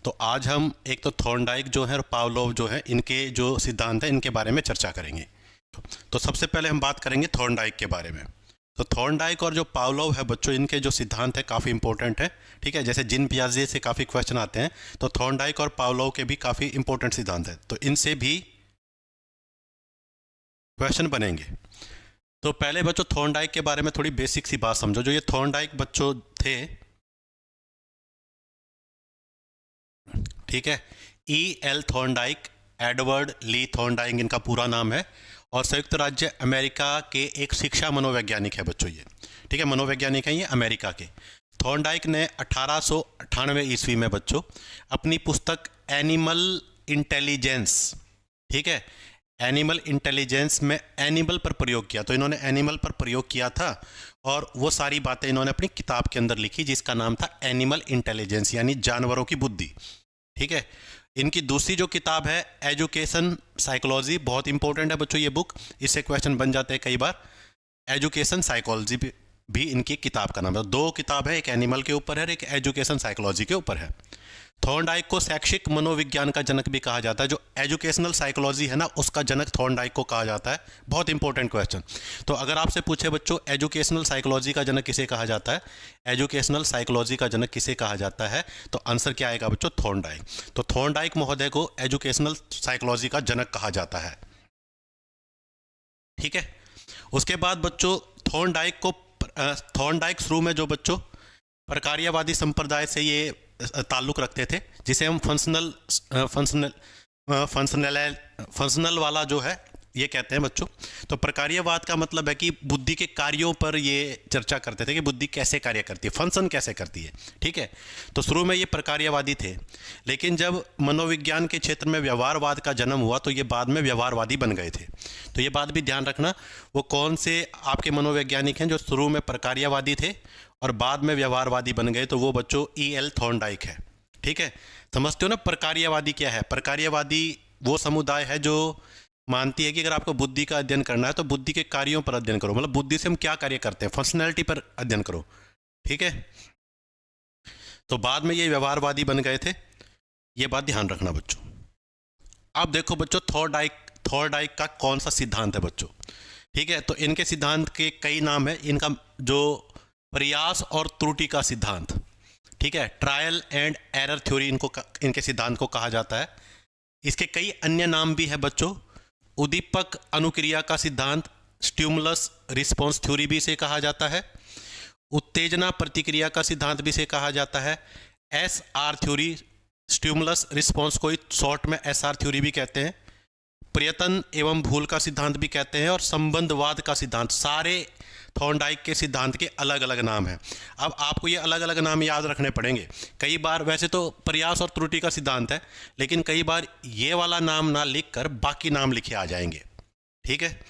तो आज हम एक तो थॉर्नडाइक जो है और पावलोव जो है, इनके जो सिद्धांत हैं इनके बारे में चर्चा करेंगे। तो सबसे पहले हम बात करेंगे थॉर्नडाइक के बारे में। तो थॉर्नडाइक और जो पावलोव है बच्चों, इनके जो सिद्धांत है काफ़ी इंपॉर्टेंट है। ठीक है, जैसे जिन पियाजे से काफ़ी क्वेश्चन आते हैं, तो थॉर्नडाइक और पावलोव के भी काफ़ी इंपॉर्टेंट सिद्धांत है, तो इनसे भी क्वेश्चन बनेंगे। तो पहले बच्चों थॉर्नडाइक के बारे में थोड़ी बेसिक सी बात समझो। जो ये थॉर्नडाइक बच्चों थे, ठीक है, E.L. थॉर्नडाइक, एडवर्ड ली थॉर्नडाइक इनका पूरा नाम है, और संयुक्त राज्य अमेरिका के एक शिक्षा मनोवैज्ञानिक है बच्चों ये। ठीक है, मनोवैज्ञानिक है ये अमेरिका के। थॉर्नडाइक ने 1898 ईस्वी में बच्चों अपनी पुस्तक एनिमल इंटेलिजेंस, ठीक है, एनिमल इंटेलिजेंस में एनिमल पर प्रयोग किया। तो इन्होंने एनिमल पर प्रयोग किया था और वो सारी बातें इन्होंने अपनी किताब के अंदर लिखी, जिसका नाम था एनिमल इंटेलिजेंस, यानी जानवरों की बुद्धि। ठीक है, इनकी दूसरी जो किताब है एजुकेशन साइकोलॉजी, बहुत इंपॉर्टेंट है बच्चों ये बुक, इससे क्वेश्चन बन जाते हैं कई बार। एजुकेशन साइकोलॉजी भी इनकी किताब का नाम है। दो किताब है, एक एनिमल के ऊपर है, एक एजुकेशन साइकोलॉजी के ऊपर है। थॉर्नडाइक को शैक्षिक मनोविज्ञान का जनक भी कहा जाता है। जो एजुकेशनल साइकोलॉजी है ना, उसका जनक थॉर्नडाइक को कहा जाता है। बहुत इंपॉर्टेंट क्वेश्चन। तो अगर आपसे पूछे बच्चों एजुकेशनल साइकोलॉजी का जनक किसे कहा जाता है, एजुकेशनल साइकोलॉजी का जनक किसे कहा जाता है, तो आंसर क्या आएगा बच्चों, थॉर्नडाइक। तो थॉर्नडाइक महोदय को एजुकेशनल साइकोलॉजी का जनक कहा जाता है। ठीक है, उसके बाद बच्चों थॉर्नडाइक शुरू में जो बच्चों प्रकार्यवादी संप्रदाय से ये ताल्लुक़ रखते थे, जिसे हम फंक्शनल वाला जो है ये कहते हैं बच्चों। तो प्रकार्यवाद का मतलब है कि बुद्धि के कार्यों पर ये चर्चा करते थे कि बुद्धि कैसे कार्य करती है, फंक्शन कैसे करती है। ठीक है, तो शुरू में ये प्रकार्यवादी थे, लेकिन जब मनोविज्ञान के क्षेत्र में व्यवहारवाद का जन्म हुआ तो ये बाद में व्यवहारवादी बन गए थे। तो ये बात भी ध्यान रखना, वो कौन से आपके मनोवैज्ञानिक हैं जो शुरू में प्रकार्यवादी थे और बाद में व्यवहारवादी बन गए, तो वो बच्चों E.L. थॉर्नडाइक है। ठीक है, समझते हो ना प्रकार्यवादी क्या है। प्रकार्यवादी वो समुदाय है जो मानती है कि अगर आपको बुद्धि का अध्ययन करना है तो बुद्धि के कार्यों पर अध्ययन करो, मतलब बुद्धि से हम क्या कार्य करते हैं, फंक्शनैलिटी पर अध्ययन करो। ठीक है, तो बाद में ये व्यवहारवादी बन गए थे, ये बात ध्यान रखना बच्चों। अब देखो बच्चों थॉर्नडाइक का कौन सा सिद्धांत है बच्चों। ठीक है, तो इनके सिद्धांत के कई नाम है। इनका जो प्रयास और त्रुटि का सिद्धांत, ठीक है, ट्रायल एंड एरर थ्योरी इनके सिद्धांत को कहा जाता है। इसके कई अन्य नाम भी है बच्चों। उद्दीपक अनुक्रिया का सिद्धांत, स्टिमुलस रिस्पॉन्स थ्योरी भी इसे कहा जाता है। उत्तेजना प्रतिक्रिया का सिद्धांत भी इसे कहा जाता है। SR थ्योरी, स्टिमुलस रिस्पॉन्स को शॉर्ट में SR थ्योरी भी कहते हैं। प्रयत्न एवं भूल का सिद्धांत भी कहते हैं, और संबंधवाद का सिद्धांत। सारे थॉर्नडाइक के सिद्धांत के अलग अलग नाम हैं। अब आपको ये अलग अलग नाम याद रखने पड़ेंगे। कई बार वैसे तो प्रयास और त्रुटि का सिद्धांत है, लेकिन कई बार ये वाला नाम ना लिखकर बाकी नाम लिखे आ जाएंगे। ठीक है,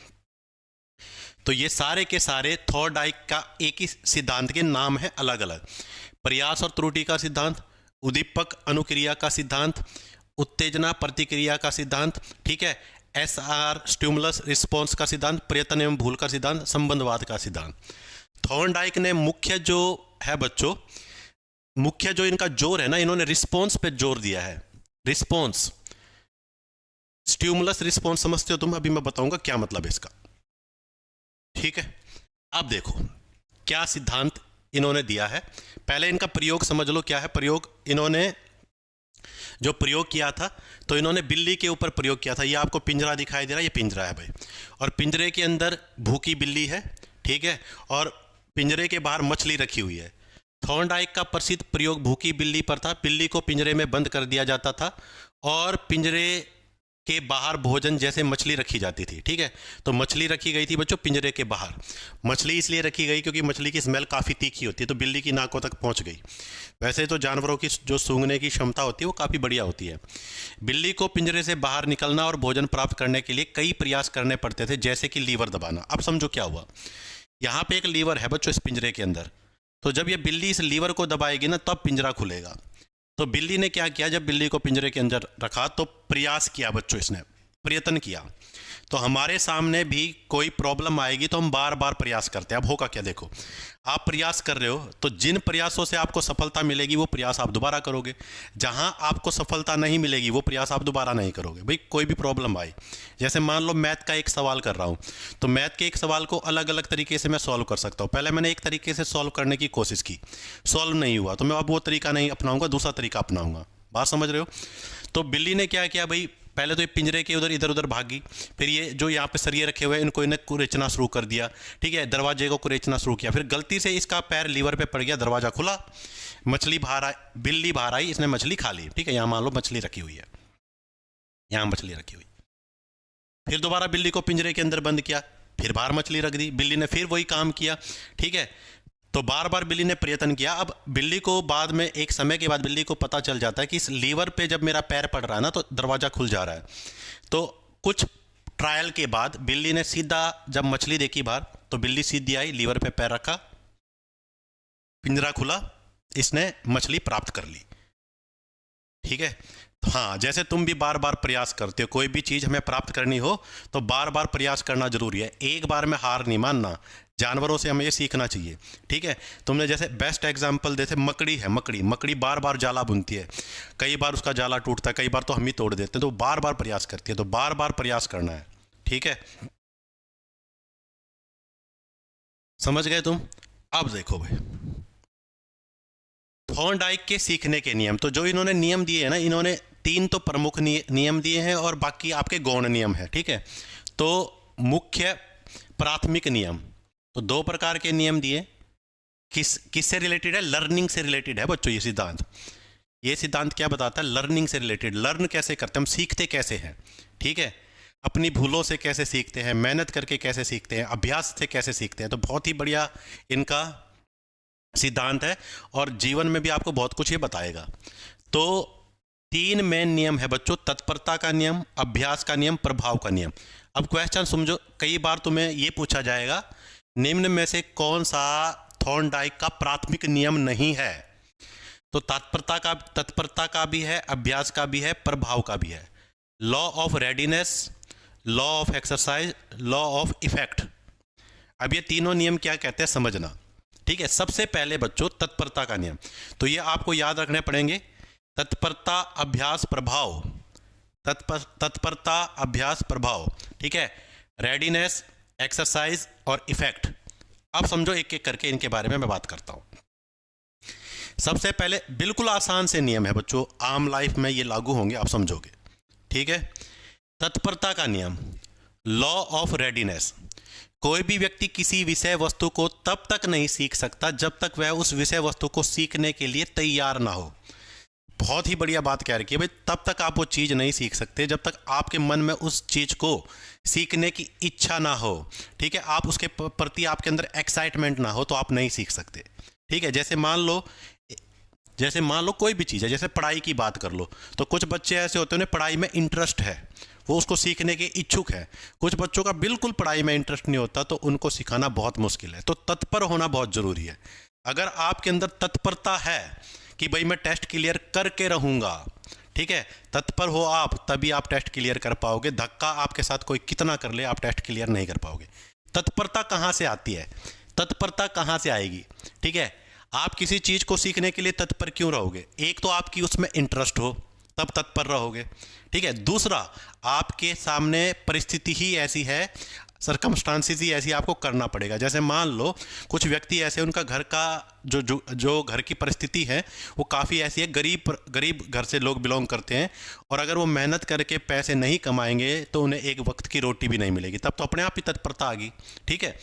तो ये सारे के सारे थॉर्नडाइक का एक ही सिद्धांत के नाम है अलग अलग। प्रयास और त्रुटि का सिद्धांत, उद्दीपक अनुक्रिया का सिद्धांत, उत्तेजना प्रतिक्रिया का सिद्धांत, ठीक है, SR स्टिमुलस रिस्पॉन्स का सिद्धांत, प्रयत्न एवं भूल का सिद्धांत, संबंधवाद का सिद्धांत। थॉर्नडाइक ने मुख्य जो है बच्चों, मुख्य जो इनका जोर है ना, इन्होंने रिस्पॉन्स पे जोर दिया है। रिस्पॉन्स, स्टिमुलस रिस्पॉन्स समझते हो तुम, अभी मैं बताऊंगा क्या मतलब है इसका। ठीक है, अब देखो क्या सिद्धांत इन्होंने दिया है। पहले इनका प्रयोग समझ लो क्या है। प्रयोग इन्होंने जो प्रयोग किया था, तो इन्होंने बिल्ली के ऊपर प्रयोग किया था। ये आपको पिंजरा दिखाई दे रहा है, ये पिंजरा है भाई, और पिंजरे के अंदर भूखी बिल्ली है। ठीक है, और पिंजरे के बाहर मछली रखी हुई है। थॉर्नडाइक का प्रसिद्ध प्रयोग भूखी बिल्ली पर था। बिल्ली को पिंजरे में बंद कर दिया जाता था और पिंजरे के बाहर भोजन जैसे मछली रखी जाती थी। ठीक है, तो मछली रखी गई थी बच्चों पिंजरे के बाहर। मछली इसलिए रखी गई क्योंकि मछली की स्मेल काफ़ी तीखी होती है, तो बिल्ली की नाकों तक पहुंच गई। वैसे तो जानवरों की जो सूंघने की क्षमता होती है वो काफ़ी बढ़िया होती है। बिल्ली को पिंजरे से बाहर निकलना और भोजन प्राप्त करने के लिए कई प्रयास करने पड़ते थे, जैसे कि लीवर दबाना। अब समझो क्या हुआ, यहाँ पे एक लीवर है बच्चों इस पिंजरे के अंदर, तो जब ये बिल्ली इस लीवर को दबाएगी ना तब पिंजरा खुलेगा। तो बिल्ली ने क्या किया, जब बिल्ली को पिंजरे के अंदर रखा तो प्रयास किया बच्चों, इसने प्रयत्न किया। तो हमारे सामने भी कोई प्रॉब्लम आएगी तो हम बार बार प्रयास करते हैं। अब होगा क्या, देखो आप प्रयास कर रहे हो तो जिन प्रयासों से आपको सफलता मिलेगी वो प्रयास आप दोबारा करोगे, जहां आपको सफलता नहीं मिलेगी वो प्रयास आप दोबारा नहीं करोगे। भाई कोई भी प्रॉब्लम आई, जैसे मान लो मैथ का एक सवाल कर रहा हूं, तो मैथ के एक सवाल को अलग अलग तरीके से मैं सॉल्व कर सकता हूं। पहले मैंने एक तरीके से सॉल्व करने की कोशिश की, सॉल्व नहीं हुआ, तो मैं अब वो तरीका नहीं अपनाऊंगा, दूसरा तरीका अपनाऊंगा। बात समझ रहे हो? तो बिल्ली ने क्या किया भाई, पहले तो ये पिंजरे के उधर इधर उधर भागी, फिर ये जो यहाँ पे सरिये रखे हुए हैं इनको इन्हें कुरेचना शुरू कर दिया, ठीक है, दरवाजे को कुरेचना शुरू किया, फिर गलती से इसका पैर लीवर पे पड़ गया, दरवाजा खुला, मछली बाहर आई, बिल्ली बाहर आई, इसने मछली खा ली, ठीक है, यहाँ मान लो मछली रखी हुई है, यहाँ मछली रखी हुई, फिर दोबारा बिल्ली को पिंजरे के अंदर बंद किया, फिर बाहर मछली रख दी, बिल्ली ने फिर वही काम किया, ठीक है। तो बार बार बिल्ली ने प्रयत्न किया। अब बिल्ली को बाद में एक समय के बाद बिल्ली को पता चल जाता है कि इस लीवर पे जब मेरा पैर पड़ रहा है ना तो दरवाज़ा खुल जा रहा है। तो कुछ ट्रायल के बाद बिल्ली ने सीधा जब मछली देखी बाहर तो बिल्ली सीधी आई, लीवर पे पैर रखा, पिंजरा खुला, इसने मछली प्राप्त कर ली, ठीक है। हाँ, जैसे तुम भी बार बार प्रयास करते हो, कोई भी चीज़ हमें प्राप्त करनी हो तो बार बार प्रयास करना जरूरी है, एक बार में हार नहीं मानना। जानवरों से हमें ये सीखना चाहिए, ठीक है। तुमने जैसे बेस्ट एग्जांपल देते, मकड़ी है, मकड़ी बार बार जाला बुनती है, कई बार उसका जाला टूटता है, कई बार तो हम ही तोड़ देते हैं, तो बार बार प्रयास करती है, तो बार बार प्रयास करना है, ठीक है। समझ गए तुम? अब देखो भाई थॉर्नडाइक के सीखने के नियम, तो जो इन्होंने नियम दिए हैं ना, इन्होंने 3 तो प्रमुख नियम दिए हैं और बाकी आपके गौण नियम है, ठीक है। तो मुख्य प्राथमिक नियम, तो 2 प्रकार के नियम दिए, किससे रिलेटेड है? लर्निंग से रिलेटेड है बच्चों। ये सिद्धांत क्या बताता है? लर्निंग से रिलेटेड, लर्न कैसे करते हैं हम, सीखते कैसे हैं, ठीक है, अपनी भूलों से कैसे सीखते हैं, मेहनत करके कैसे सीखते हैं, अभ्यास से कैसे सीखते हैं। तो बहुत ही बढ़िया इनका सिद्धांत है और जीवन में भी आपको बहुत कुछ ये बताएगा। तो 3 मेन नियम है बच्चों, तत्परता का नियम, अभ्यास का नियम, प्रभाव का नियम। अब क्वेश्चन समझो, कई बार तुम्हें ये पूछा जाएगा निम्न में से कौन सा थॉर्नडाइक का प्राथमिक नियम नहीं है? तो तत्परता का भी है, अभ्यास का भी है, प्रभाव का भी है। Law of readiness, law of exercise, law of effect. अब ये तीनों नियम क्या कहते हैं समझना, ठीक है। सबसे पहले बच्चों तत्परता का नियम, तो ये आपको याद रखने पड़ेंगे, तत्परता अभ्यास प्रभाव, तत्परता अभ्यास प्रभाव, ठीक है, रेडीनेस, एक्सरसाइज और इफेक्ट। अब समझो एक एक करके इनके बारे में मैं बात करता हूं। सबसे पहले बिल्कुल आसान से नियम है बच्चों, आम लाइफ में ये लागू होंगे, आप समझोगे, ठीक है। तत्परता का नियम, लॉ ऑफ रेडीनेस, कोई भी व्यक्ति किसी विषय वस्तु को तब तक नहीं सीख सकता जब तक वह उस विषय वस्तु को सीखने के लिए तैयार ना हो। बहुत ही बढ़िया बात कह रखी है भाई, तब तक आप वो चीज़ नहीं सीख सकते जब तक आपके मन में उस चीज़ को सीखने की इच्छा ना हो, ठीक है, आप उसके प्रति आपके अंदर एक्साइटमेंट ना हो तो आप नहीं सीख सकते, ठीक है। जैसे मान लो कोई भी चीज़ है, जैसे पढ़ाई की बात कर लो, तो कुछ बच्चे ऐसे होते हैं उन्हें पढ़ाई में इंटरेस्ट है, वो उसको सीखने के इच्छुक है। कुछ बच्चों का बिल्कुल पढ़ाई में इंटरेस्ट नहीं होता, तो उनको सिखाना बहुत मुश्किल है। तो तत्पर होना बहुत ज़रूरी है। अगर आपके अंदर तत्परता है कि भाई मैं टेस्ट क्लियर करके रहूँगा, ठीक है, तत्पर हो आप, तभी आप टेस्ट क्लियर कर पाओगे। धक्का आपके साथ कोई कितना कर ले, आप टेस्ट क्लियर नहीं कर पाओगे। तत्परता कहाँ से आती है? तत्परता कहाँ से आएगी, ठीक है। आप किसी चीज़ को सीखने के लिए तत्पर क्यों रहोगे? एक तो आपकी उसमें इंटरेस्ट हो, तब तत्पर रहोगे, ठीक है। दूसरा, आपके सामने परिस्थिति ही ऐसी है, सरकमस्टांसिस ही ऐसी, आपको करना पड़ेगा। जैसे मान लो कुछ व्यक्ति ऐसे, उनका घर का जो घर की परिस्थिति है वो काफ़ी ऐसी है, गरीब घर से लोग बिलोंग करते हैं, और अगर वो मेहनत करके पैसे नहीं कमाएंगे तो उन्हें एक वक्त की रोटी भी नहीं मिलेगी, तब तो अपने आप ही तत्परता आ गई, ठीक है।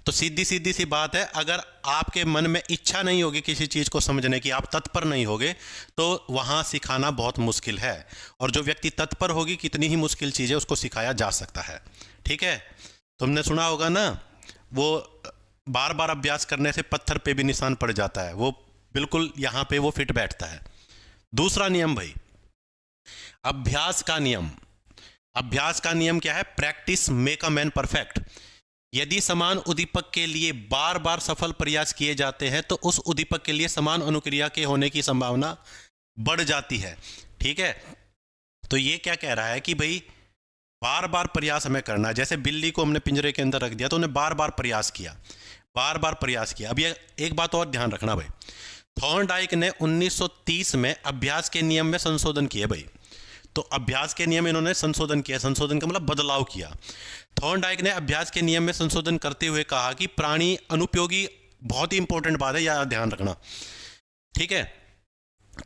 तो सीधी सी बात है, अगर आपके मन में इच्छा नहीं होगी किसी चीज़ को समझने की, आप तत्पर नहीं होगे, तो वहाँ सिखाना बहुत मुश्किल है। और जो व्यक्ति तत्पर होगी, कितनी ही मुश्किल चीज़ें उसको सिखाया जा सकता है, ठीक है। तुमने सुना होगा ना, वो बार बार अभ्यास करने से पत्थर पे भी निशान पड़ जाता है, वो बिल्कुल यहाँ पे वो फिट बैठता है। दूसरा नियम भाई, अभ्यास का नियम। अभ्यास का नियम क्या है? Practice make a man perfect. यदि समान उद्दीपक के लिए बार बार सफल प्रयास किए जाते हैं तो उस उद्दीपक के लिए समान अनुक्रिया के होने की संभावना बढ़ जाती है, ठीक है। तो ये क्या कह रहा है कि भाई बार बार प्रयास हमें करना है। जैसे बिल्ली को हमने पिंजरे के अंदर रख दिया तो उन्हें बार बार प्रयास किया, बार बार प्रयास किया। अब ये एक बात और ध्यान रखना भाई, थॉर्नडाइक ने 1930 में अभ्यास के नियम में संशोधन किए भाई। तो अभ्यास के नियम इन्होंने संशोधन किया, संशोधन का मतलब बदलाव किया। थॉर्नडाइक ने अभ्यास के नियम में संशोधन करते हुए कहा कि प्राणी अनुपयोगी, बहुत ही इंपॉर्टेंट बात है, यह ध्यान रखना, ठीक है।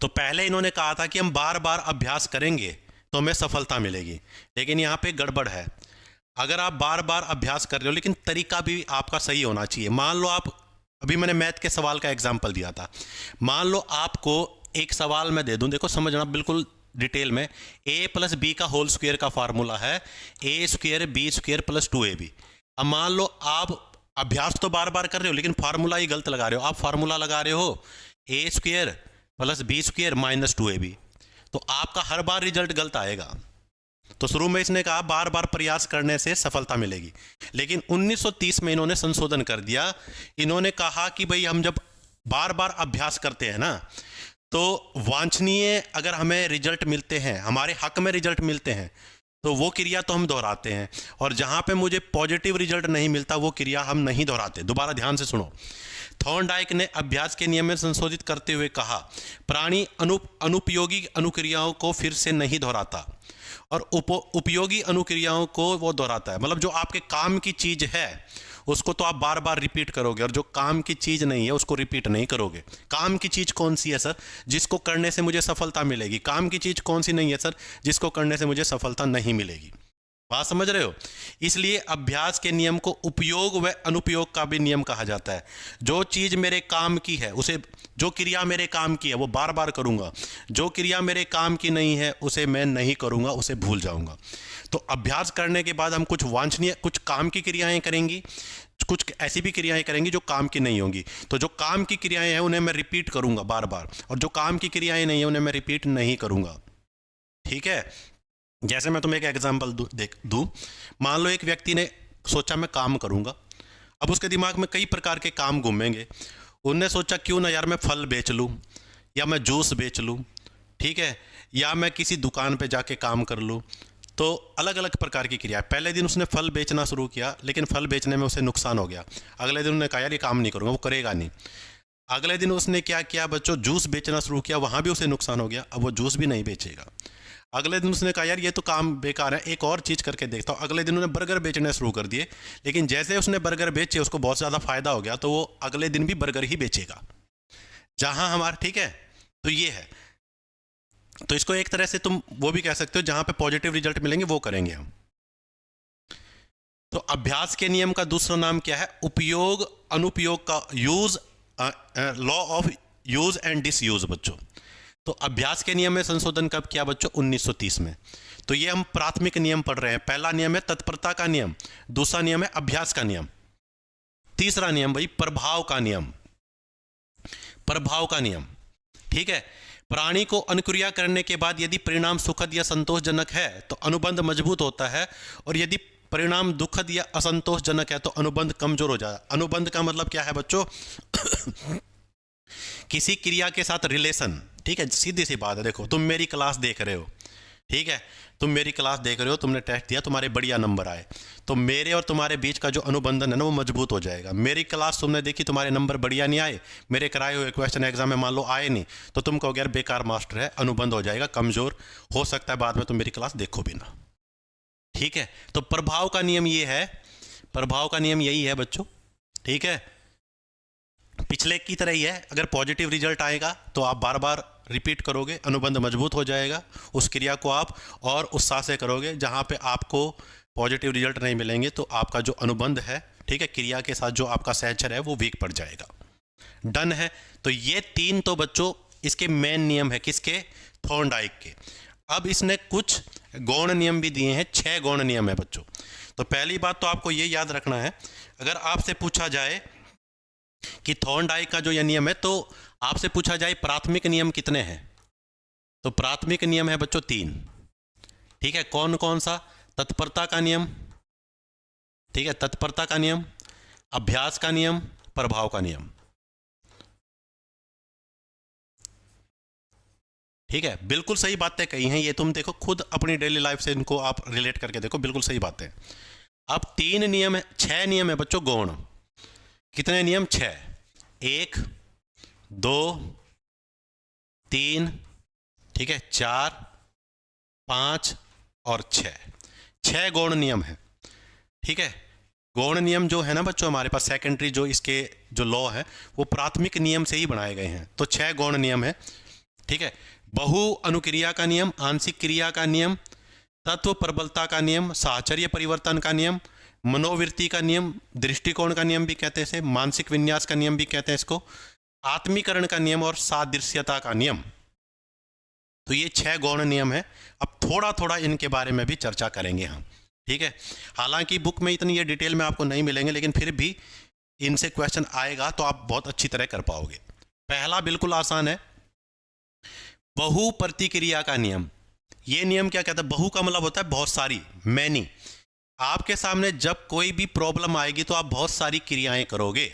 तो पहले इन्होंने कहा था कि हम बार बार अभ्यास करेंगे तो हमें सफलता मिलेगी, लेकिन यहाँ पे गड़बड़ है। अगर आप बार बार अभ्यास कर रहे हो लेकिन तरीका भी आपका सही होना चाहिए। मान लो आप, अभी मैंने मैथ के सवाल का एग्जाम्पल दिया था, मान लो आपको एक सवाल मैं दे दूं, देखो समझना बिल्कुल डिटेल में। a प्लस बी का होल स्क्वायर का फार्मूला है a square B square plus 2ab। अब मान लो आप अभ्यास तो बार बार कर रहे हो लेकिन फार्मूला ही गलत लगा रहे हो। आप फार्मूला लगा रहे हो a square plus B square minus 2ab, तो आपका हर बार रिजल्ट गलत आएगा। तो शुरू में इसने कहा बार बार प्रयास करने से सफलता मिलेगी, लेकिन 1930 में इन्होंने संशोधन कर दिया। इन्होंने कहा कि भाई हम जब बार बार अभ्यास करते हैं ना, तो वांछनीय अगर हमें रिजल्ट मिलते हैं, हमारे हक में रिजल्ट मिलते हैं, तो वो क्रिया तो हम दोहराते हैं, और जहां पे मुझे पॉजिटिव रिजल्ट नहीं मिलता वो क्रिया हम नहीं दोहराते। दोबारा ध्यान से सुनो, थॉर्नडाइक ने अभ्यास के नियम में संशोधित करते हुए कहा प्राणी अनुपयोगी अनुक्रियाओं को फिर से नहीं दोहराता और उपयोगी अनुक्रियाओं को वो दोहराता है। मतलब जो आपके काम की चीज है उसको तो आप बार बार रिपीट करोगे, और जो काम की चीज नहीं है उसको रिपीट नहीं करोगे। काम की चीज कौन सी है सर? जिसको करने से मुझे सफलता मिलेगी। काम की चीज कौन सी नहीं है सर? जिसको करने से मुझे सफलता नहीं मिलेगी। बात समझ रहे हो? इसलिए अभ्यास के नियम को उपयोग व अनुपयोग का भी नियम कहा जाता है। जो चीज मेरे काम की है उसे, जो क्रिया मेरे काम की है वो बार बार करूंगा, जो क्रिया मेरे काम की नहीं है उसे मैं नहीं करूंगा, उसे भूल जाऊंगा। तो अभ्यास करने के बाद हम कुछ वांछनीय, कुछ काम की क्रियाएं करेंगी, कुछ ऐसी भी क्रियाएं करेंगी जो काम की नहीं होंगी। तो जो काम की क्रियाएं हैं उन्हें मैं रिपीट करूंगा बार बार, और जो काम की क्रियाएं नहीं है उन्हें मैं रिपीट नहीं करूंगा। ठीक है? जैसे मैं तुम्हें एक एग्जांपल दूं, मान लो एक व्यक्ति ने सोचा मैं काम करूंगा। अब उसके दिमाग में कई प्रकार के काम घूमेंगे। उनने सोचा क्यों ना यार मैं फल बेच लूं, या मैं जूस बेच लूं, ठीक है, या मैं किसी दुकान पे जाके काम कर लूं। तो अलग अलग प्रकार की क्रिया। पहले दिन उसने फल बेचना शुरू किया, लेकिन फल बेचने में उसे नुकसान हो गया। अगले दिन उन्होंने कहा यार ये काम नहीं करूंगा, वो करेगा नहीं। अगले दिन उसने क्या किया बच्चों, जूस बेचना शुरू किया, वहां भी उसे नुकसान हो गया, अब वो जूस भी नहीं बेचेगा। अगले दिन उसने कहा यार ये तो काम बेकार है, एक और चीज़ करके देखता हूँ। अगले दिन उन्होंने बर्गर बेचने शुरू कर दिए, लेकिन जैसे उसने बर्गर बेचे उसको बहुत ज़्यादा फायदा हो गया, तो वो अगले दिन भी बर्गर ही बेचेगा जहां हमारा, ठीक है। तो ये है, तो इसको एक तरह से तुम वो भी कह सकते हो, जहां पे पॉजिटिव रिजल्ट मिलेंगे वो करेंगे हम। तो अभ्यास के नियम का दूसरा नाम क्या है? उपयोग अनुपयोग का use, law of use and disuse बच्चों। तो अभ्यास के नियम में संशोधन कब किया बच्चों? 1930 में। तो ये हम प्राथमिक नियम पढ़ रहे हैं। पहला नियम है तत्परता का नियम, दूसरा नियम है अभ्यास का नियम, तीसरा नियम भाई प्रभाव का नियम, प्रभाव का नियम, ठीक है। प्राणी को अनुक्रिया करने के बाद यदि परिणाम सुखद या संतोषजनक है तो अनुबंध मजबूत होता है, और यदि परिणाम दुखद या असंतोषजनक है तो अनुबंध कमजोर हो जाता है। अनुबंध का मतलब क्या है बच्चों? किसी क्रिया के साथ रिलेशन, ठीक है। सीधी सी बात है, देखो तुम मेरी क्लास देख रहे हो, ठीक है, तुम मेरी क्लास देख रहे हो, तुमने टेस्ट दिया, तुम्हारे बढ़िया नंबर आए, तो मेरे और तुम्हारे बीच का जो अनुबंधन है ना वो मजबूत हो जाएगा। मेरी क्लास तुमने देखी, तुम्हारे नंबर बढ़िया नहीं आए, मेरे कराए हुए क्वेश्चन एग्जाम में मान लो आए नहीं, तो तुम कहोगे यार बेकार मास्टर है, अनुबंध हो जाएगा कमजोर, हो सकता है बाद में तुम मेरी क्लास देखो भी ना, ठीक है। तो प्रभाव का नियम ये है, प्रभाव का नियम यही है बच्चों, ठीक है। पिछले की तरह ही है, अगर पॉजिटिव रिजल्ट आएगा तो आप बार बार रिपीट करोगे, अनुबंध मजबूत हो जाएगा, उस क्रिया को आप और उत्साह से करोगे। जहां पे आपको पॉजिटिव रिजल्ट नहीं मिलेंगे तो आपका जो अनुबंध है, ठीक है, क्रिया के साथ जो आपका सहचर है वो वीक पड़ जाएगा। डन है? तो ये तीन तो बच्चों इसके मेन नियम है, किसके? थॉर्नडाइक के। अब इसने कुछ गौण नियम भी दिए हैं, 6 गौण नियम है बच्चों। तो पहली बात तो आपको ये याद रखना है, अगर आपसे पूछा जाए कि थॉर्नडाइक का जो यह नियम है, तो आपसे पूछा जाए प्राथमिक नियम कितने हैं, तो प्राथमिक नियम है बच्चों 3, ठीक है। कौन कौन सा? तत्परता का नियम, ठीक है, तत्परता का नियम, अभ्यास का नियम, प्रभाव का नियम, ठीक है, बिल्कुल सही बातें कही हैं ये, तुम देखो खुद अपनी डेली लाइफ से इनको आप रिलेट करके देखो, बिल्कुल सही बातें। अब 3 नियम है, 6 नियम है बच्चों गौण। कितने नियम? 6। 1, 2, 3, ठीक है, 4, 5 और 6। 6 गौण नियम है, ठीक है। गौण नियम जो है ना बच्चों हमारे पास सेकेंडरी, जो इसके जो लॉ है वो प्राथमिक नियम से ही बनाए गए हैं। तो 6 गौण नियम है, ठीक है। बहु अनुक्रिया का नियम, आंशिक क्रिया का नियम, तत्व प्रबलता का नियम, साहचर्य परिवर्तन का नियम, मनोवृत्ति का नियम, दृष्टिकोण का नियम भी कहते हैं इसे, मानसिक विन्यास का नियम भी कहते हैं इसको, आत्मीकरण का नियम और सादृश्यता का नियम। तो ये 6 गौण नियम है। अब थोड़ा थोड़ा इनके बारे में भी चर्चा करेंगे हम, ठीक है। हालांकि बुक में इतनी ये डिटेल में आपको नहीं मिलेंगे, लेकिन फिर भी इनसे क्वेश्चन आएगा तो आप बहुत अच्छी तरह कर पाओगे। पहला बिल्कुल आसान है, बहु प्रतिक्रिया का नियम। ये नियम क्या कहता है? बहु का मतलब होता है बहुत सारी, मैनी। आपके सामने जब कोई भी प्रॉब्लम आएगी तो आप बहुत सारी क्रियाएं करोगे।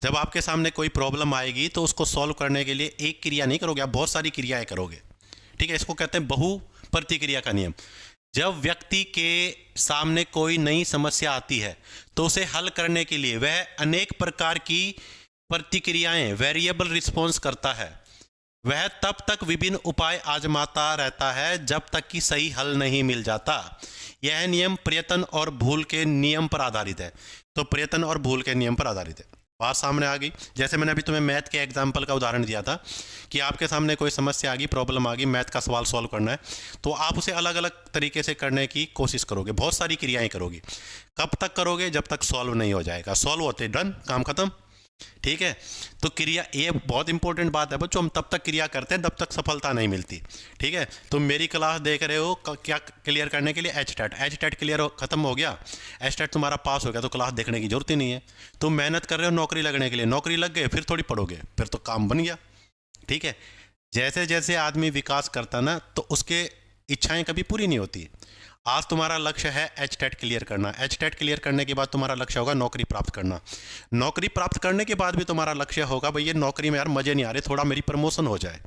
जब आपके सामने कोई प्रॉब्लम आएगी तो उसको सॉल्व करने के लिए एक क्रिया नहीं करोगे, आप बहुत सारी क्रियाएं करोगे, ठीक है। इसको कहते हैं बहु प्रतिक्रिया का नियम। जब व्यक्ति के सामने कोई नई समस्या आती है तो उसे हल करने के लिए वह अनेक प्रकार की प्रतिक्रियाएं, वेरिएबल रिस्पॉन्स करता है। वह तब तक विभिन्न उपाय आजमाता रहता है जब तक कि सही हल नहीं मिल जाता। यह नियम प्रयत्न और भूल के नियम पर आधारित है। तो प्रयत्न और भूल के नियम पर आधारित है। बात सामने आ गई। जैसे मैंने अभी तुम्हें मैथ के एग्जाम्पल का उदाहरण दिया था कि आपके सामने कोई समस्या आ गई, प्रॉब्लम आ गई, मैथ का सवाल सॉल्व करना है, तो आप उसे अलग अलग तरीके से करने की कोशिश करोगे, बहुत सारी क्रियाएं करोगे। कब तक करोगे? जब तक सॉल्व नहीं हो जाएगा। सॉल्व होते डन, काम खत्म, ठीक है। तो क्रिया, ये बहुत इंपॉर्टेंट बात है बच्चों, हम तब तक क्रिया करते हैं जब तक सफलता नहीं मिलती, ठीक है। तुम मेरी क्लास देख रहे हो क्या क्लियर करने के लिए? एच टेट क्लियर खत्म हो गया, एच टेट तुम्हारा पास हो गया तो क्लास देखने की जरूरत ही नहीं है। तुम मेहनत कर रहे हो नौकरी लगने के लिए, नौकरी लग गए, फिर थोड़ी पढ़ोगे, फिर तो काम बन गया, ठीक है। जैसे जैसे आदमी विकास करता ना तो उसके इच्छाएं कभी पूरी नहीं होती। आज तुम्हारा लक्ष्य है एच टेट क्लियर करना, एच टेट क्लियर करने के बाद तुम्हारा लक्ष्य होगा नौकरी प्राप्त करना। नौकरी प्राप्त करने के बाद भी तुम्हारा लक्ष्य होगा भाई ये नौकरी में यार मजे नहीं आ रहे, थोड़ा मेरी प्रमोशन हो जाए,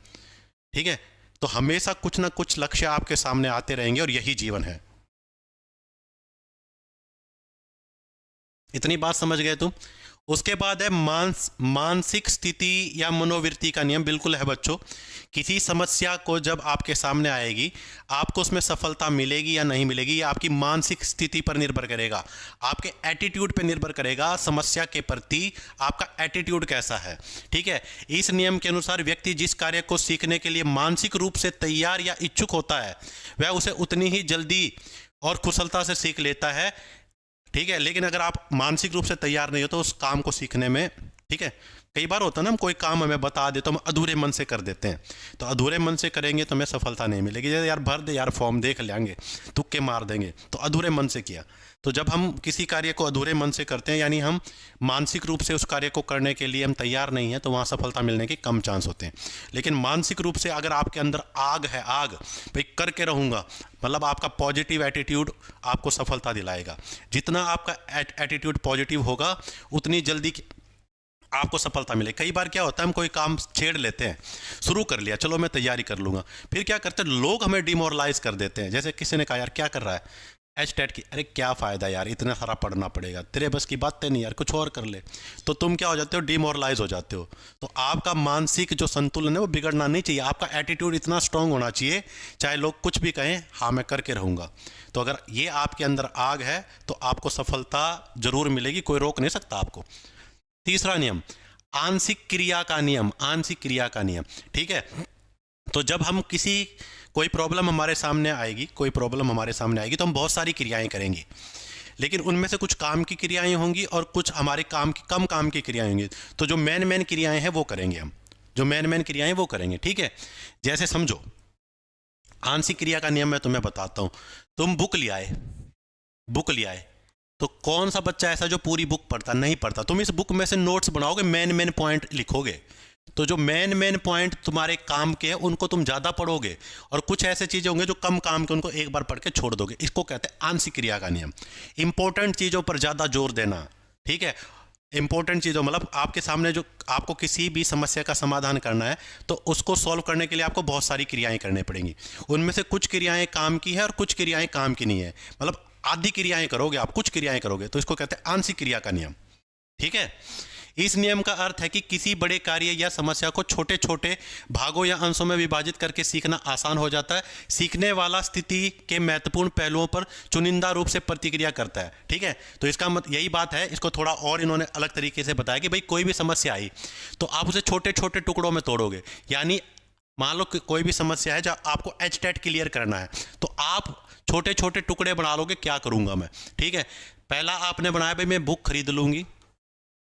ठीक है। तो हमेशा कुछ ना कुछ लक्ष्य आपके सामने आते रहेंगे और यही जीवन है। इतनी बात समझ गए तुम? उसके बाद है मानसिक स्थिति या मनोवृत्ति का नियम। बिल्कुल है बच्चों, किसी समस्या को जब आपके सामने आएगी, आपको उसमें सफलता मिलेगी या नहीं मिलेगी, ये आपकी मानसिक स्थिति पर निर्भर करेगा, आपके एटीट्यूड पर निर्भर करेगा। समस्या के प्रति आपका एटीट्यूड कैसा है, ठीक है। इस नियम के अनुसार व्यक्ति जिस कार्य को सीखने के लिए मानसिक रूप से तैयार या इच्छुक होता है वह उसे उतनी ही जल्दी और कुशलता से सीख लेता है, ठीक है। लेकिन अगर आप मानसिक रूप से तैयार नहीं हो तो उस काम को सीखने में, ठीक है, कई बार होता है ना, हम कोई काम हमें बता दे तो हम अधूरे मन से कर देते हैं, तो अधूरे मन से करेंगे तो हमें सफलता नहीं मिलेगी। जैसे यार भर दे यार फॉर्म, देख लेंगे, तुक्के मार देंगे, तो अधूरे मन से किया। तो जब हम किसी कार्य को अधूरे मन से करते हैं, यानी हम मानसिक रूप से उस कार्य को करने के लिए हम तैयार नहीं हैं, तो वहाँ सफलता मिलने के कम चांस होते हैं। लेकिन मानसिक रूप से अगर आपके अंदर आग है, आग भाई करके रहूँगा, मतलब आपका पॉजिटिव एटीट्यूड आपको सफलता दिलाएगा। जितना आपका एटीट्यूड पॉजिटिव होगा उतनी जल्दी आपको सफलता मिले। कई बार क्या होता है, हम कोई काम छेड़ लेते हैं, शुरू कर लिया, चलो मैं तैयारी कर लूँगा, फिर क्या करते हैं लोग हमें डिमोरलाइज कर देते हैं। जैसे किसी ने कहा यार क्या कर रहा है एच टेट की, अरे क्या फ़ायदा यार, इतना सारा पढ़ना पड़ेगा, तेरे बस की बातें नहीं यार, कुछ और कर ले। तो तुम क्या हो जाते हो, डिमोरलाइज हो जाते हो। तो आपका मानसिक जो संतुलन है वो बिगड़ना नहीं चाहिए, आपका एटीट्यूड इतना स्ट्रांग होना चाहिए, चाहे लोग कुछ भी कहें, हाँ मैं करके रहूँगा। तो अगर ये आपके अंदर आग है तो आपको सफलता जरूर मिलेगी, कोई रोक नहीं सकता आपको। तीसरा नियम, आंशिक क्रिया का नियम, आंशिक क्रिया का नियम, ठीक है। तो जब हम कोई प्रॉब्लम हमारे सामने आएगी, कोई प्रॉब्लम हमारे सामने आएगी तो हम बहुत सारी क्रियाएं करेंगे, लेकिन उनमें से कुछ काम की क्रियाएं होंगी और कुछ हमारे कम काम की क्रियाएं होंगी। तो जो मेन क्रियाएं हैं वो करेंगे हम, जो मेन क्रियाएं वो करेंगे, ठीक है। जैसे समझो, आंशिक क्रिया का नियम मैं तुम्हें बताता हूं। तुम बुक ले आए तो कौन सा बच्चा ऐसा जो पूरी बुक पढ़ता? नहीं पढ़ता। तुम इस बुक में से नोट्स बनाओगे, मेन पॉइंट लिखोगे, तो जो मेन पॉइंट तुम्हारे काम के हैं उनको तुम ज़्यादा पढ़ोगे, और कुछ ऐसे चीज़ें होंगे जो कम काम के उनको एक बार पढ़ के छोड़ दोगे। इसको कहते हैं आंशिक क्रिया का नियम। इंपॉर्टेंट चीज़ों पर ज़्यादा जोर देना, ठीक है, इंपॉर्टेंट चीज़ों मतलब आपके सामने जो आपको किसी भी समस्या का समाधान करना है तो उसको सॉल्व करने के लिए आपको बहुत सारी क्रियाएं करनी पड़ेंगी। उनमें से कुछ क्रियाएं काम की है और कुछ क्रियाएं काम की नहीं है, मतलब आधी क्रियाएं करोगे आप, कुछ क्रियाएं करोगे, तो इसको कहते हैं आंशिक क्रिया का नियम। ठीक है, इस नियम का अर्थ है कि किसी बड़े कार्य या समस्या को छोटे छोटे भागों या अंशों में विभाजित करके सीखना आसान हो जाता है। सीखने वाला स्थिति के महत्वपूर्ण पहलुओं पर चुनिंदा रूप से प्रतिक्रिया करता है। ठीक है, तो इसका यही बात है। इसको थोड़ा और इन्होंने अलग तरीके से बताया कि भाई कोई भी समस्या आई तो आप उसे छोटे छोटे टुकड़ों में तोड़ोगे। यानी मान लो कि कोई भी समस्या है जब आपको HTET क्लियर करना है तो आप छोटे छोटे टुकड़े बना लोगे, क्या करूंगा मैं। ठीक है, पहला आपने बनाया भाई मैं बुक खरीद लूंगी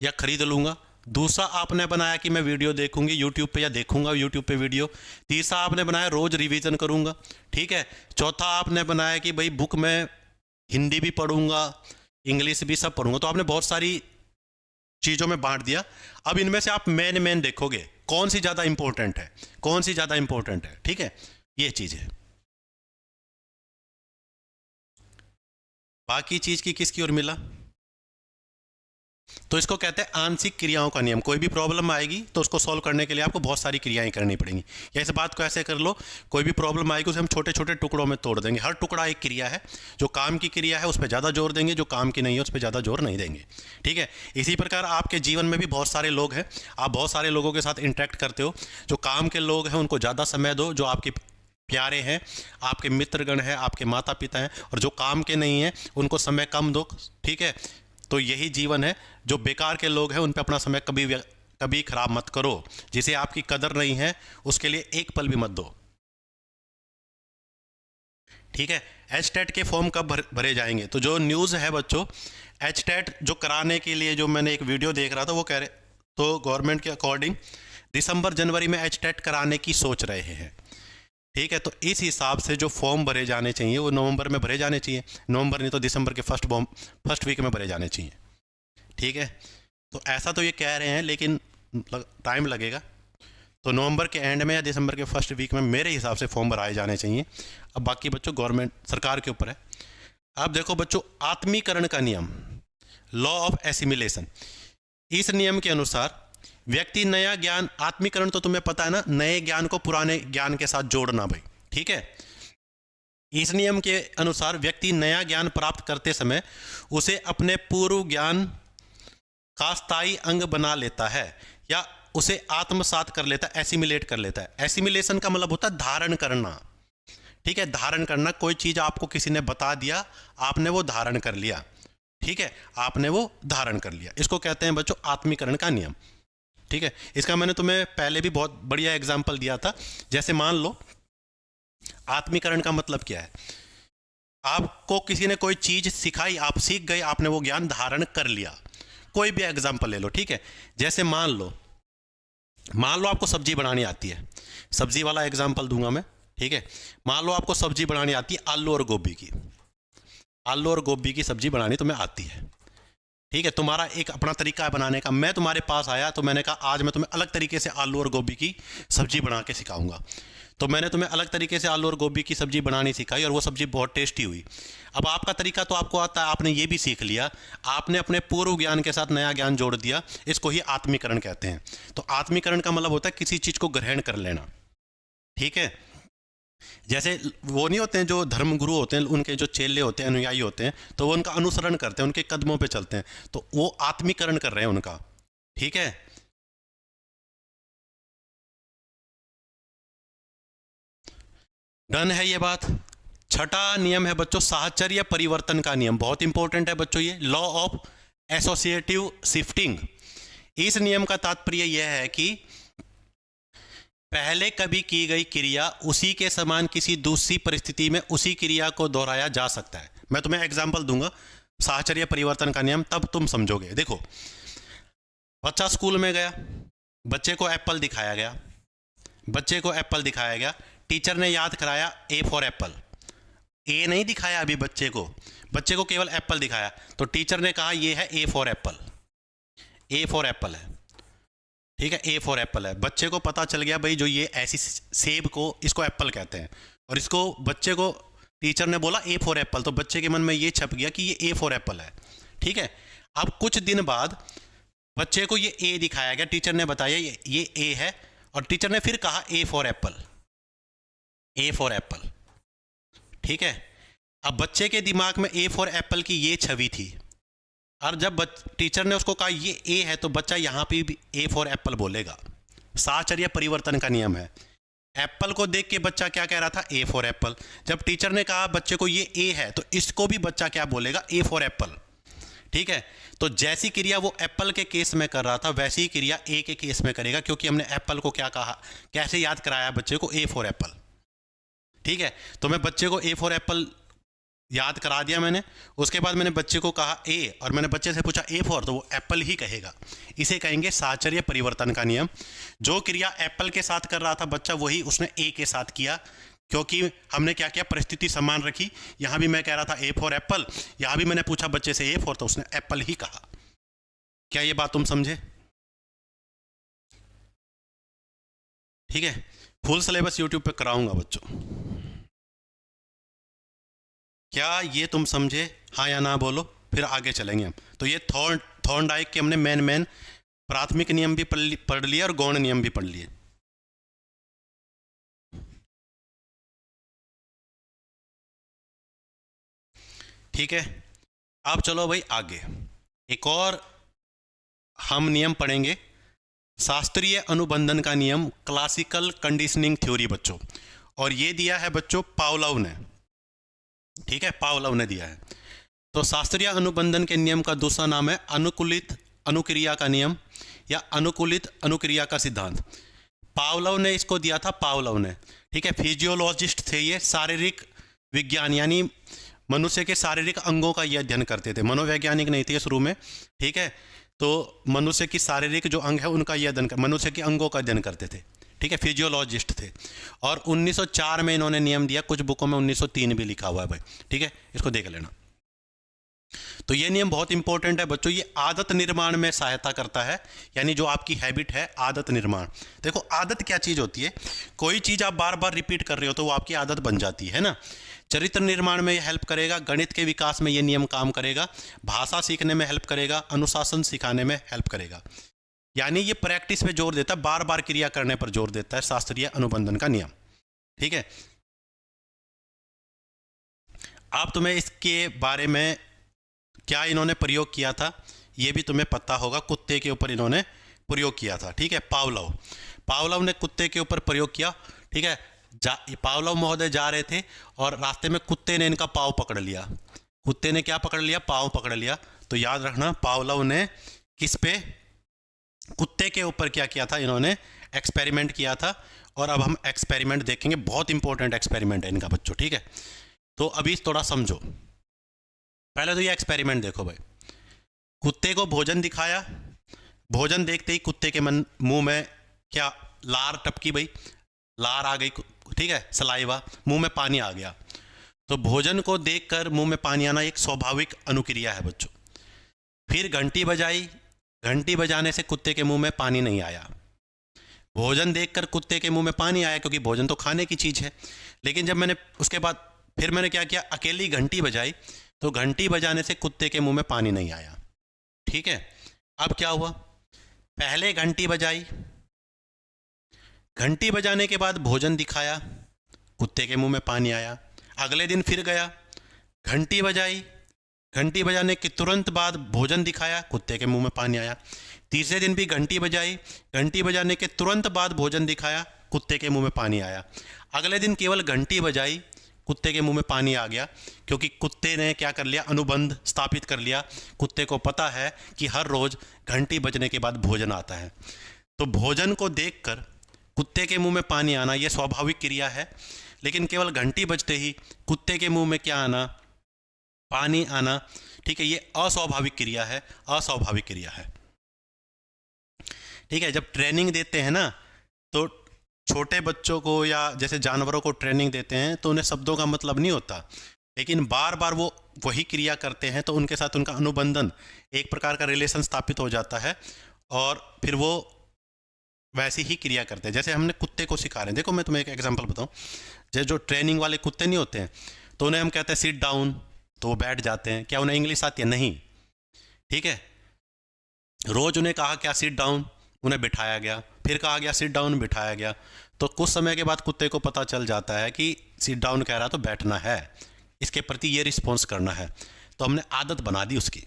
या खरीद लूंगा। दूसरा आपने बनाया कि मैं वीडियो देखूंगी यूट्यूब पे या देखूंगा यूट्यूब पे वीडियो। तीसरा आपने बनाया रोज रिवीजन करूंगा। ठीक है, चौथा आपने बनाया कि भाई बुक में हिंदी भी पढ़ूंगा, इंग्लिश भी सब पढ़ूंगा। तो आपने बहुत सारी चीज़ों में बांट दिया। अब इनमें से आप मेन देखोगे कौन सी ज़्यादा इंपॉर्टेंट है, कौन सी ज़्यादा इंपॉर्टेंट है। ठीक है, ये चीज़ है। बाकी चीज़ की किसकी ओर मिला, तो इसको कहते हैं आंशिक क्रियाओं का नियम। कोई भी प्रॉब्लम आएगी तो उसको सॉल्व करने के लिए आपको बहुत सारी क्रियाएं करनी पड़ेंगी। या इस बात को ऐसे कर लो, कोई भी प्रॉब्लम आएगी उसे हम छोटे छोटे टुकड़ों में तोड़ देंगे। हर टुकड़ा एक क्रिया है। जो काम की क्रिया है उस पर ज़्यादा जोर देंगे, जो काम की नहीं है उस पर ज़्यादा जोर नहीं देंगे। ठीक है, इसी प्रकार आपके जीवन में भी बहुत सारे लोग हैं, आप बहुत सारे लोगों के साथ इंटरेक्ट करते हो। जो काम के लोग हैं उनको ज़्यादा समय दो, जो आपके प्यारे हैं, आपके मित्रगण हैं, आपके माता पिता हैं, और जो काम के नहीं हैं उनको समय कम दो। ठीक है, तो यही जीवन है। जो बेकार के लोग हैं उन पे अपना समय कभी खराब मत करो। जिसे आपकी कदर नहीं है उसके लिए एक पल भी मत दो। ठीक है, HTET के फॉर्म कब भरे जाएंगे, तो जो न्यूज़ है बच्चों, HTET जो कराने के लिए जो मैंने एक वीडियो देख रहा था वो कह रहे, तो गवर्नमेंट के अकॉर्डिंग दिसंबर जनवरी में HTET कराने की सोच रहे हैं। ठीक है, तो इस हिसाब से जो फॉर्म भरे जाने चाहिए वो नवंबर में भरे जाने चाहिए। नवंबर नहीं तो दिसंबर के फर्स्ट वीक में भरे जाने चाहिए। ठीक है, तो ऐसा तो ये कह रहे हैं लेकिन टाइम लगेगा। तो नवंबर के एंड में या दिसंबर के फर्स्ट वीक में मेरे हिसाब से फॉर्म भराए जाने चाहिए। अब बाकी बच्चों गवर्नमेंट सरकार के ऊपर है। अब देखो बच्चों, आत्मीकरण का नियम, लॉ ऑफ एसिमिलेशन। इस नियम के अनुसार व्यक्ति नया ज्ञान, आत्मीकरण तो तुम्हें पता है ना, नए ज्ञान को पुराने ज्ञान के साथ जोड़ना भाई। ठीक है, इस नियम के अनुसार व्यक्ति नया ज्ञान प्राप्त करते समय उसे अपने पूर्व ज्ञान का स्थायी अंग बना लेता है या उसे आत्मसात कर लेता है, एसिमिलेट कर लेता है। एसिमिलेशन का मतलब होता है धारण करना। ठीक है, धारण करना, कोई चीज आपको किसी ने बता दिया, आपने वो धारण कर लिया। ठीक है, आपने वो धारण कर लिया, इसको कहते हैं बच्चों आत्मीकरण का नियम। ठीक है, इसका मैंने तुम्हें पहले भी बहुत बढ़िया एग्जाम्पल दिया था। जैसे मान लो आत्मीकरण का मतलब क्या है, आपको किसी ने कोई चीज सिखाई, आप सीख गए, आपने वो ज्ञान धारण कर लिया। कोई भी एग्जाम्पल ले लो। ठीक है, जैसे मान लो आपको सब्जी बनानी आती है, सब्जी वाला एग्जाम्पल दूंगा मैं। ठीक है, मान लो आपको सब्जी बनानी आती है आलू और गोभी की, आलू और गोभी की सब्जी बनानी तुम्हें आती है। ठीक है, तुम्हारा एक अपना तरीका है बनाने का। मैं तुम्हारे पास आया तो मैंने कहा आज मैं तुम्हें अलग तरीके से आलू और गोभी की सब्जी बना के सिखाऊंगा। तो मैंने तुम्हें अलग तरीके से आलू और गोभी की सब्जी बनानी सिखाई और वो सब्जी बहुत टेस्टी हुई। अब आपका तरीका तो आपको आता है, आपने ये भी सीख लिया, आपने अपने पूर्व ज्ञान के साथ नया ज्ञान जोड़ दिया। इसको ही आत्मीकरण कहते हैं। तो आत्मीकरण का मतलब होता है किसी चीज को ग्रहण कर लेना। ठीक है, जैसे वो नहीं होते हैं जो धर्मगुरु होते हैं, उनके जो चेले होते हैं, अनुयायी होते हैं, तो वो उनका अनुसरण करते हैं, उनके कदमों पे चलते हैं, तो वो आत्मीकरण कर रहे हैं उनका। ठीक है, डन है ये बात। छठा नियम है बच्चों साहचर्य परिवर्तन का नियम, बहुत इंपॉर्टेंट है बच्चों ये, लॉ ऑफ एसोसिएटिव शिफ्टिंग। इस नियम का तात्पर्य यह है कि पहले कभी की गई क्रिया उसी के समान किसी दूसरी परिस्थिति में उसी क्रिया को दोहराया जा सकता है। मैं तुम्हें एग्जांपल दूंगा साहचर्य परिवर्तन का नियम, तब तुम समझोगे। देखो, बच्चा स्कूल में गया, बच्चे को एप्पल दिखाया गया, बच्चे को एप्पल दिखाया गया, टीचर ने याद कराया ए फॉर एप्पल। ए नहीं दिखाया अभी बच्चे को केवल एप्पल दिखाया, तो टीचर ने कहा ये है A for Apple, A for Apple है। ठीक है, ए फॉर एप्पल है। बच्चे को पता चल गया भाई जो ये ऐसी सेब को, इसको एप्पल कहते हैं, और इसको बच्चे को टीचर ने बोला ए फॉर एप्पल, तो बच्चे के मन में ये छप गया कि ये ए फॉर एप्पल है। ठीक है, अब कुछ दिन बाद बच्चे को ये ए दिखाया गया, टीचर ने बताया ये ए है, और टीचर ने फिर कहा A for Apple, A for Apple. ठीक है, अब बच्चे के दिमाग में ए फॉर एप्पल की ये छवि थी, और जब टीचर ने उसको कहा ये ए है, तो बच्चा यहाँ पे भी ए फॉर एप्पल बोलेगा। साहचर्य परिवर्तन का नियम है। एप्पल को देख के बच्चा क्या कह रहा था, ए फॉर एप्पल। जब टीचर ने कहा बच्चे को ये ए है, तो इसको भी बच्चा क्या बोलेगा, ए फॉर एप्पल। ठीक है, तो जैसी क्रिया वो एप्पल के केस में कर रहा था, वैसी ही क्रिया ए के केस में करेगा, क्योंकि हमने एप्पल को क्या कहा, कैसे याद कराया बच्चे को, ए फॉर एप्पल। ठीक है, तो मैं बच्चे को ए फॉर एप्पल याद करा दिया मैंने। उसके बाद मैंने बच्चे को कहा ए, और मैंने बच्चे से पूछा ए फॉर, तो वो एप्पल ही कहेगा। इसे कहेंगे साहचर्य परिवर्तन का नियम। जो क्रिया एप्पल के साथ कर रहा था बच्चा, वही उसने ए के साथ किया, क्योंकि हमने क्या किया, परिस्थिति समान रखी। यहाँ भी मैं कह रहा था ए फॉर एप्पल, यहाँ भी मैंने पूछा बच्चे से ए फॉर, तो उसने एप्पल ही कहा। क्या ये बात तुम समझे? ठीक है, फुल सिलेबस यूट्यूब पे कराऊंगा बच्चों। क्या ये तुम समझे? हाँ या ना बोलो, फिर आगे चलेंगे हम। तो ये थॉर्नडाइक के हमने मेन प्राथमिक नियम भी पढ़ लिए और गौण नियम भी पढ़ लिए। ठीक है, अब चलो भाई आगे। एक और हम नियम पढ़ेंगे, शास्त्रीय अनुबंधन का नियम, क्लासिकल कंडीशनिंग थ्योरी बच्चों। और ये दिया है बच्चों पावलोव ने। ठीक है, पावलोव ने दिया है। तो शास्त्रीय अनुबंधन के नियम का दूसरा नाम है अनुकूलित अनुक्रिया का नियम, या अनुकूलित अनुक्रिया का सिद्धांत। पावलोव ने इसको दिया था, पावलोव ने। ठीक है, फिजियोलॉजिस्ट थे ये, शारीरिक विज्ञान यानी मनुष्य के शारीरिक अंगों का ये अध्ययन करते थे, मनोवैज्ञानिक नहीं थे शुरू में। ठीक है, तो मनुष्य की शारीरिक जो अंग है उनका ये अध्ययन, मनुष्य के अंगों का अध्ययन करते थे। ठीक है, फिजियोलॉजिस्ट थे। और 1904 में इन्होंने नियम दिया, कुछ बुकों में 1903 भी लिखा हुआ है भाई। ठीक है, इसको देख लेना। तो ये नियम बहुत इंपॉर्टेंट है बच्चों, ये आदत निर्माण में सहायता करता है, यानी जो आपकी हैबिट है, आदत निर्माण। देखो आदत क्या चीज़ होती है, कोई चीज़ आप बार बार रिपीट कर रहे हो तो वो आपकी आदत बन जाती है ना। चरित्र निर्माण में ये हेल्प करेगा, गणित के विकास में ये नियम काम करेगा, भाषा सीखने में हेल्प करेगा, अनुशासन सिखाने में हेल्प करेगा। यानी ये प्रैक्टिस पे जोर देता है, बार बार क्रिया करने पर जोर देता है शास्त्रीय अनुबंधन का नियम। ठीक है, अब तुम्हें इसके बारे में क्या इन्होंने प्रयोग किया था ये भी तुम्हें पता होगा। कुत्ते के ऊपर इन्होंने प्रयोग किया था। ठीक है, पावलोव ने कुत्ते के ऊपर प्रयोग किया। ठीक है, पावलोव महोदय जा रहे थे और रास्ते में कुत्ते ने इनका पाँव पकड़ लिया। कुत्ते ने क्या पकड़ लिया, पाँव पकड़ लिया। तो याद रखना पावलोव ने किस पे, कुत्ते के ऊपर क्या किया था, इन्होंने एक्सपेरिमेंट किया था। और अब हम एक्सपेरिमेंट देखेंगे, बहुत इंपॉर्टेंट एक्सपेरिमेंट है इनका बच्चों। ठीक है, तो अभी थोड़ा समझो। पहले तो ये एक्सपेरिमेंट देखो भाई, कुत्ते को भोजन दिखाया, भोजन देखते ही कुत्ते के मुंह में क्या, लार टपकी भाई, लार आ गई। ठीक है, सलाइवा, मुंह में पानी आ गया। तो भोजन को देखकर मुंह में पानी आना एक स्वाभाविक अनुक्रिया है बच्चों। फिर घंटी बजाई, घंटी बजाने से कुत्ते के मुंह में पानी नहीं आया। भोजन देखकर कुत्ते के मुंह में पानी आया, क्योंकि भोजन तो खाने की चीज़ है। लेकिन जब मैंने उसके बाद फिर मैंने क्या किया, अकेली घंटी बजाई, तो घंटी बजाने से कुत्ते के मुंह में पानी नहीं आया। ठीक है, अब क्या हुआ, पहले घंटी बजाई, घंटी बजाने के बाद भोजन दिखाया, कुत्ते के मुंह में पानी आया। अगले दिन फिर गया, घंटी बजाई, घंटी बजाने के तुरंत बाद भोजन दिखाया, कुत्ते के मुंह में पानी आया। तीसरे दिन भी घंटी बजाई, घंटी बजाने के तुरंत बाद भोजन दिखाया, कुत्ते के मुंह में पानी आया। अगले दिन केवल घंटी बजाई, कुत्ते के मुंह में पानी आ गया, क्योंकि कुत्ते ने क्या कर लिया, अनुबंध स्थापित कर लिया। कुत्ते को पता है कि हर रोज घंटी बजने के बाद भोजन आता है। तो भोजन को देखकर कुत्ते के मुंह में पानी आना यह स्वाभाविक क्रिया है। लेकिन केवल घंटी बजते ही कुत्ते के मुंह में क्या आना, पानी आना, ठीक है, ये अस्वाभाविक क्रिया है, अस्वाभाविक क्रिया है। ठीक है, जब ट्रेनिंग देते हैं ना, तो छोटे बच्चों को या जैसे जानवरों को ट्रेनिंग देते हैं तो उन्हें शब्दों का मतलब नहीं होता, लेकिन बार बार वो वही क्रिया करते हैं तो उनके साथ उनका अनुबंधन, एक प्रकार का रिलेशन स्थापित हो जाता है और फिर वो वैसी ही क्रिया करते हैं जैसे हमने कुत्ते को सिखा रहे हैं। देखो मैं तुम्हें एक एग्जांपल बताऊं, जैसे जो ट्रेनिंग वाले कुत्ते नहीं होते हैं तो उन्हें हम कहते हैं सिट डाउन, तो वो बैठ जाते हैं। क्या उन्हें इंग्लिश आती है? नहीं। ठीक है, रोज उन्हें कहा क्या सिट डाउन, उन्हें बिठाया गया, फिर कहा गया सिट डाउन, बिठाया गया। तो कुछ समय के बाद कुत्ते को पता चल जाता है कि सिट डाउन कह रहा तो बैठना है, इसके प्रति ये रिस्पॉन्स करना है, तो हमने आदत बना दी उसकी।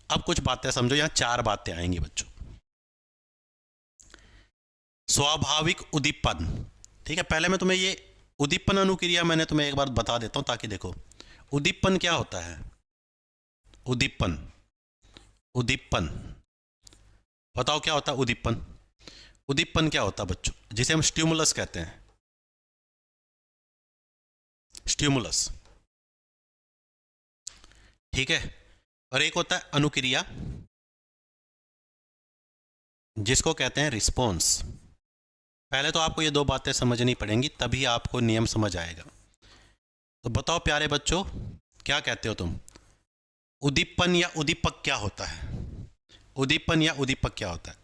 अब कुछ बातें समझो, यहां 4 बातें आएंगी बच्चों। स्वाभाविक उद्दीपन, ठीक है। पहले मैं तुम्हें ये उद्दीपन अनुक्रिया मैंने तुम्हें एक बार बता देता हूं ताकि देखो उद्दीपन क्या होता है। उद्दीपन, उद्दीपन बताओ क्या होता है उद्दीपन। उद्दीपन क्या होता है बच्चों, जिसे हम स्टिमुलस कहते हैं, स्टिमुलस, ठीक है। और एक होता है अनुक्रिया, जिसको कहते हैं रिस्पॉन्स। पहले तो आपको ये 2 बातें समझनी पड़ेंगी, तभी आपको नियम समझ आएगा। तो बताओ प्यारे बच्चों, क्या कहते हो तुम, उद्दीपन या उद्दीपक क्या होता है। उद्दीपन या उद्दीपक क्या होता है।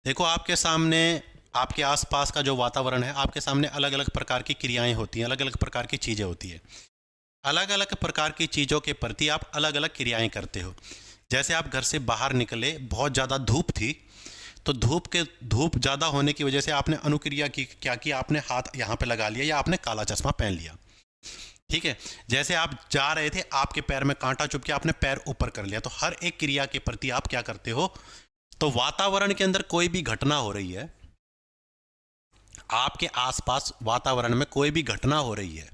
देखो आपके सामने, आपके आसपास का जो वातावरण है, आपके सामने अलग अलग प्रकार की क्रियाएं होती हैं, अलग अलग प्रकार की चीज़ें होती है। अलग अलग प्रकार की चीज़ों के प्रति आप अलग अलग क्रियाएं करते हो। जैसे आप घर से बाहर निकले, बहुत ज़्यादा धूप थी, तो धूप ज़्यादा होने की वजह से आपने अनुक्रिया की, क्या की, आपने हाथ यहाँ पे लगा लिया या आपने काला चश्मा पहन लिया, ठीक है। जैसे आप जा रहे थे, आपके पैर में कांटा चुभ के आपने पैर ऊपर कर लिया। तो हर एक क्रिया के प्रति आप क्या करते हो। तो वातावरण के अंदर कोई भी घटना हो रही है, आपके आसपास वातावरण में कोई भी घटना हो रही है,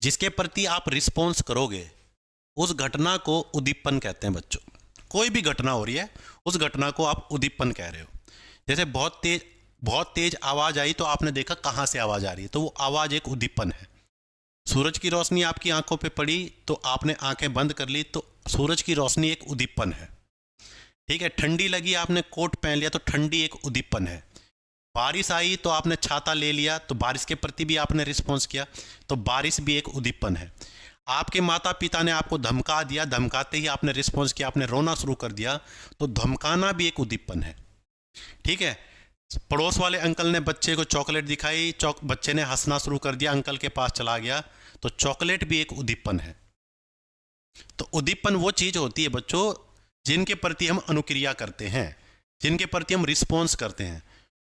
जिसके प्रति आप रिस्पॉन्स करोगे, उस घटना को उद्दीपन कहते हैं बच्चों। कोई भी घटना हो रही है, उस घटना को आप उद्दीपन कह रहे हो। जैसे बहुत तेज आवाज आई, तो आपने देखा कहां से आवाज आ रही है, तो वो आवाज एक उद्दीपन है। सूरज की रोशनी आपकी आंखों पे पड़ी, तो आपने आंखें बंद कर ली, तो सूरज की रोशनी एक उद्दीपन है, ठीक है। ठंडी लगी, आपने कोट पहन लिया, तो ठंडी एक उद्दीपन है। बारिश आई तो आपने छाता ले लिया, तो बारिश के प्रति भी आपने रिस्पॉन्स किया, तो बारिश भी एक उद्दीपन है। आपके माता पिता ने आपको धमका दिया, धमकाते ही आपने रिस्पॉन्स किया, आपने रोना शुरू कर दिया, तो धमकाना भी एक उद्दीपन है, ठीक है। पड़ोस वाले अंकल ने बच्चे को चॉकलेट दिखाई, बच्चे ने हंसना शुरू कर दिया, अंकल के पास चला गया, तो चॉकलेट भी एक उद्दीपन है। तो उद्दीपन वो चीज होती है बच्चों, जिनके प्रति हम अनुक्रिया करते हैं, जिनके प्रति हम रिस्पॉन्स करते हैं।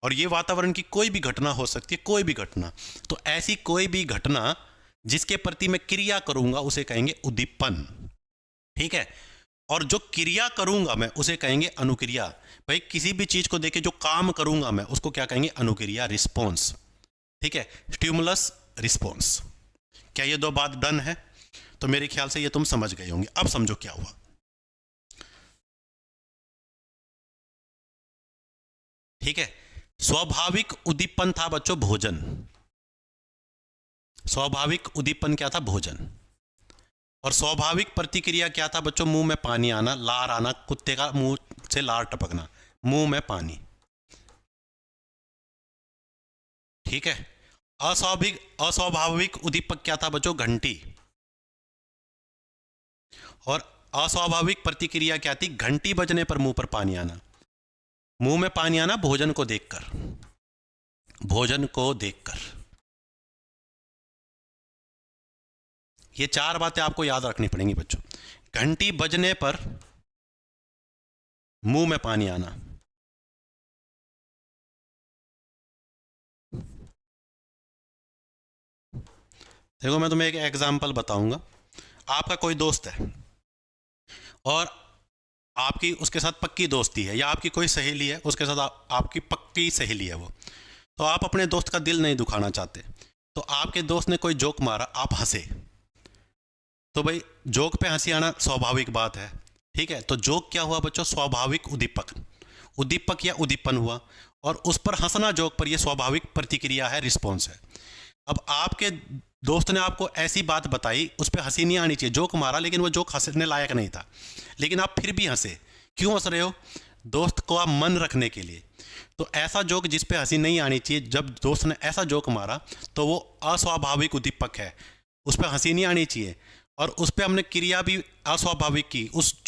और ये वातावरण की कोई भी घटना हो सकती है, कोई भी घटना। तो ऐसी कोई भी घटना जिसके प्रति मैं क्रिया करूंगा, उसे कहेंगे उद्दीपन, ठीक है। और जो क्रिया करूंगा मैं, उसे कहेंगे अनुक्रिया। भाई किसी भी चीज को देखे जो काम करूंगा मैं, उसको क्या कहेंगे, अनुक्रिया, रिस्पॉन्स, ठीक है। Stimulus, response. क्या ये 2 बात डन है। तो मेरे ख्याल से ये तुम समझ गए होंगे। अब समझो क्या हुआ, ठीक है। स्वाभाविक उद्दीपन था बच्चों भोजन। स्वाभाविक उद्दीपन क्या था, भोजन। और स्वाभाविक प्रतिक्रिया क्या था बच्चों, मुंह में पानी आना, लार आना, कुत्ते का मुंह से लार टपकना, मुंह में पानी, ठीक है। अस्वाभाविक उद्दीपक क्या था बच्चों, घंटी। और अस्वाभाविक प्रतिक्रिया क्या थी, घंटी बजने पर मुंह पर पानी आना, मुंह में पानी आना भोजन को देखकर, भोजन को देखकर। ये 4 बातें आपको याद रखनी पड़ेंगी बच्चों। घंटी बजने पर मुंह में पानी आना, देखो मैं तुम्हें एक एग्जांपल बताऊंगा। आपका कोई दोस्त है और आपकी उसके साथ पक्की दोस्ती है, या आपकी कोई सहेली है, उसके साथ आपकी पक्की सहेली है वो, तो आप अपने दोस्त का दिल नहीं दुखाना चाहते। तो आपके दोस्त ने कोई जोक मारा, आप हंसे, तो भाई जोक पे हंसी आना स्वाभाविक बात है, ठीक है। तो जोक क्या हुआ बच्चों, स्वाभाविक उद्दीपक, उद्दीपक या उद्दीपन हुआ। और उस पर हंसना, जोक पर, यह स्वाभाविक प्रतिक्रिया है, रिस्पॉन्स है। अब आपके दोस्त ने आपको ऐसी बात बताई, उस पर हंसी नहीं आनी चाहिए, जोक मारा, लेकिन वो जोक हंसने लायक नहीं था, लेकिन आप फिर भी हंसे। क्यों हंस रहे हो, दोस्त को आप मन रखने के लिए। तो ऐसा जोक जिस पे हंसी नहीं आनी चाहिए, जब दोस्त ने ऐसा जोक मारा, तो वो अस्वाभाविक उद्दीपक है, उस पर हंसी नहीं आनी चाहिए। और उस पर हमने क्रिया भी अस्वाभाविक की,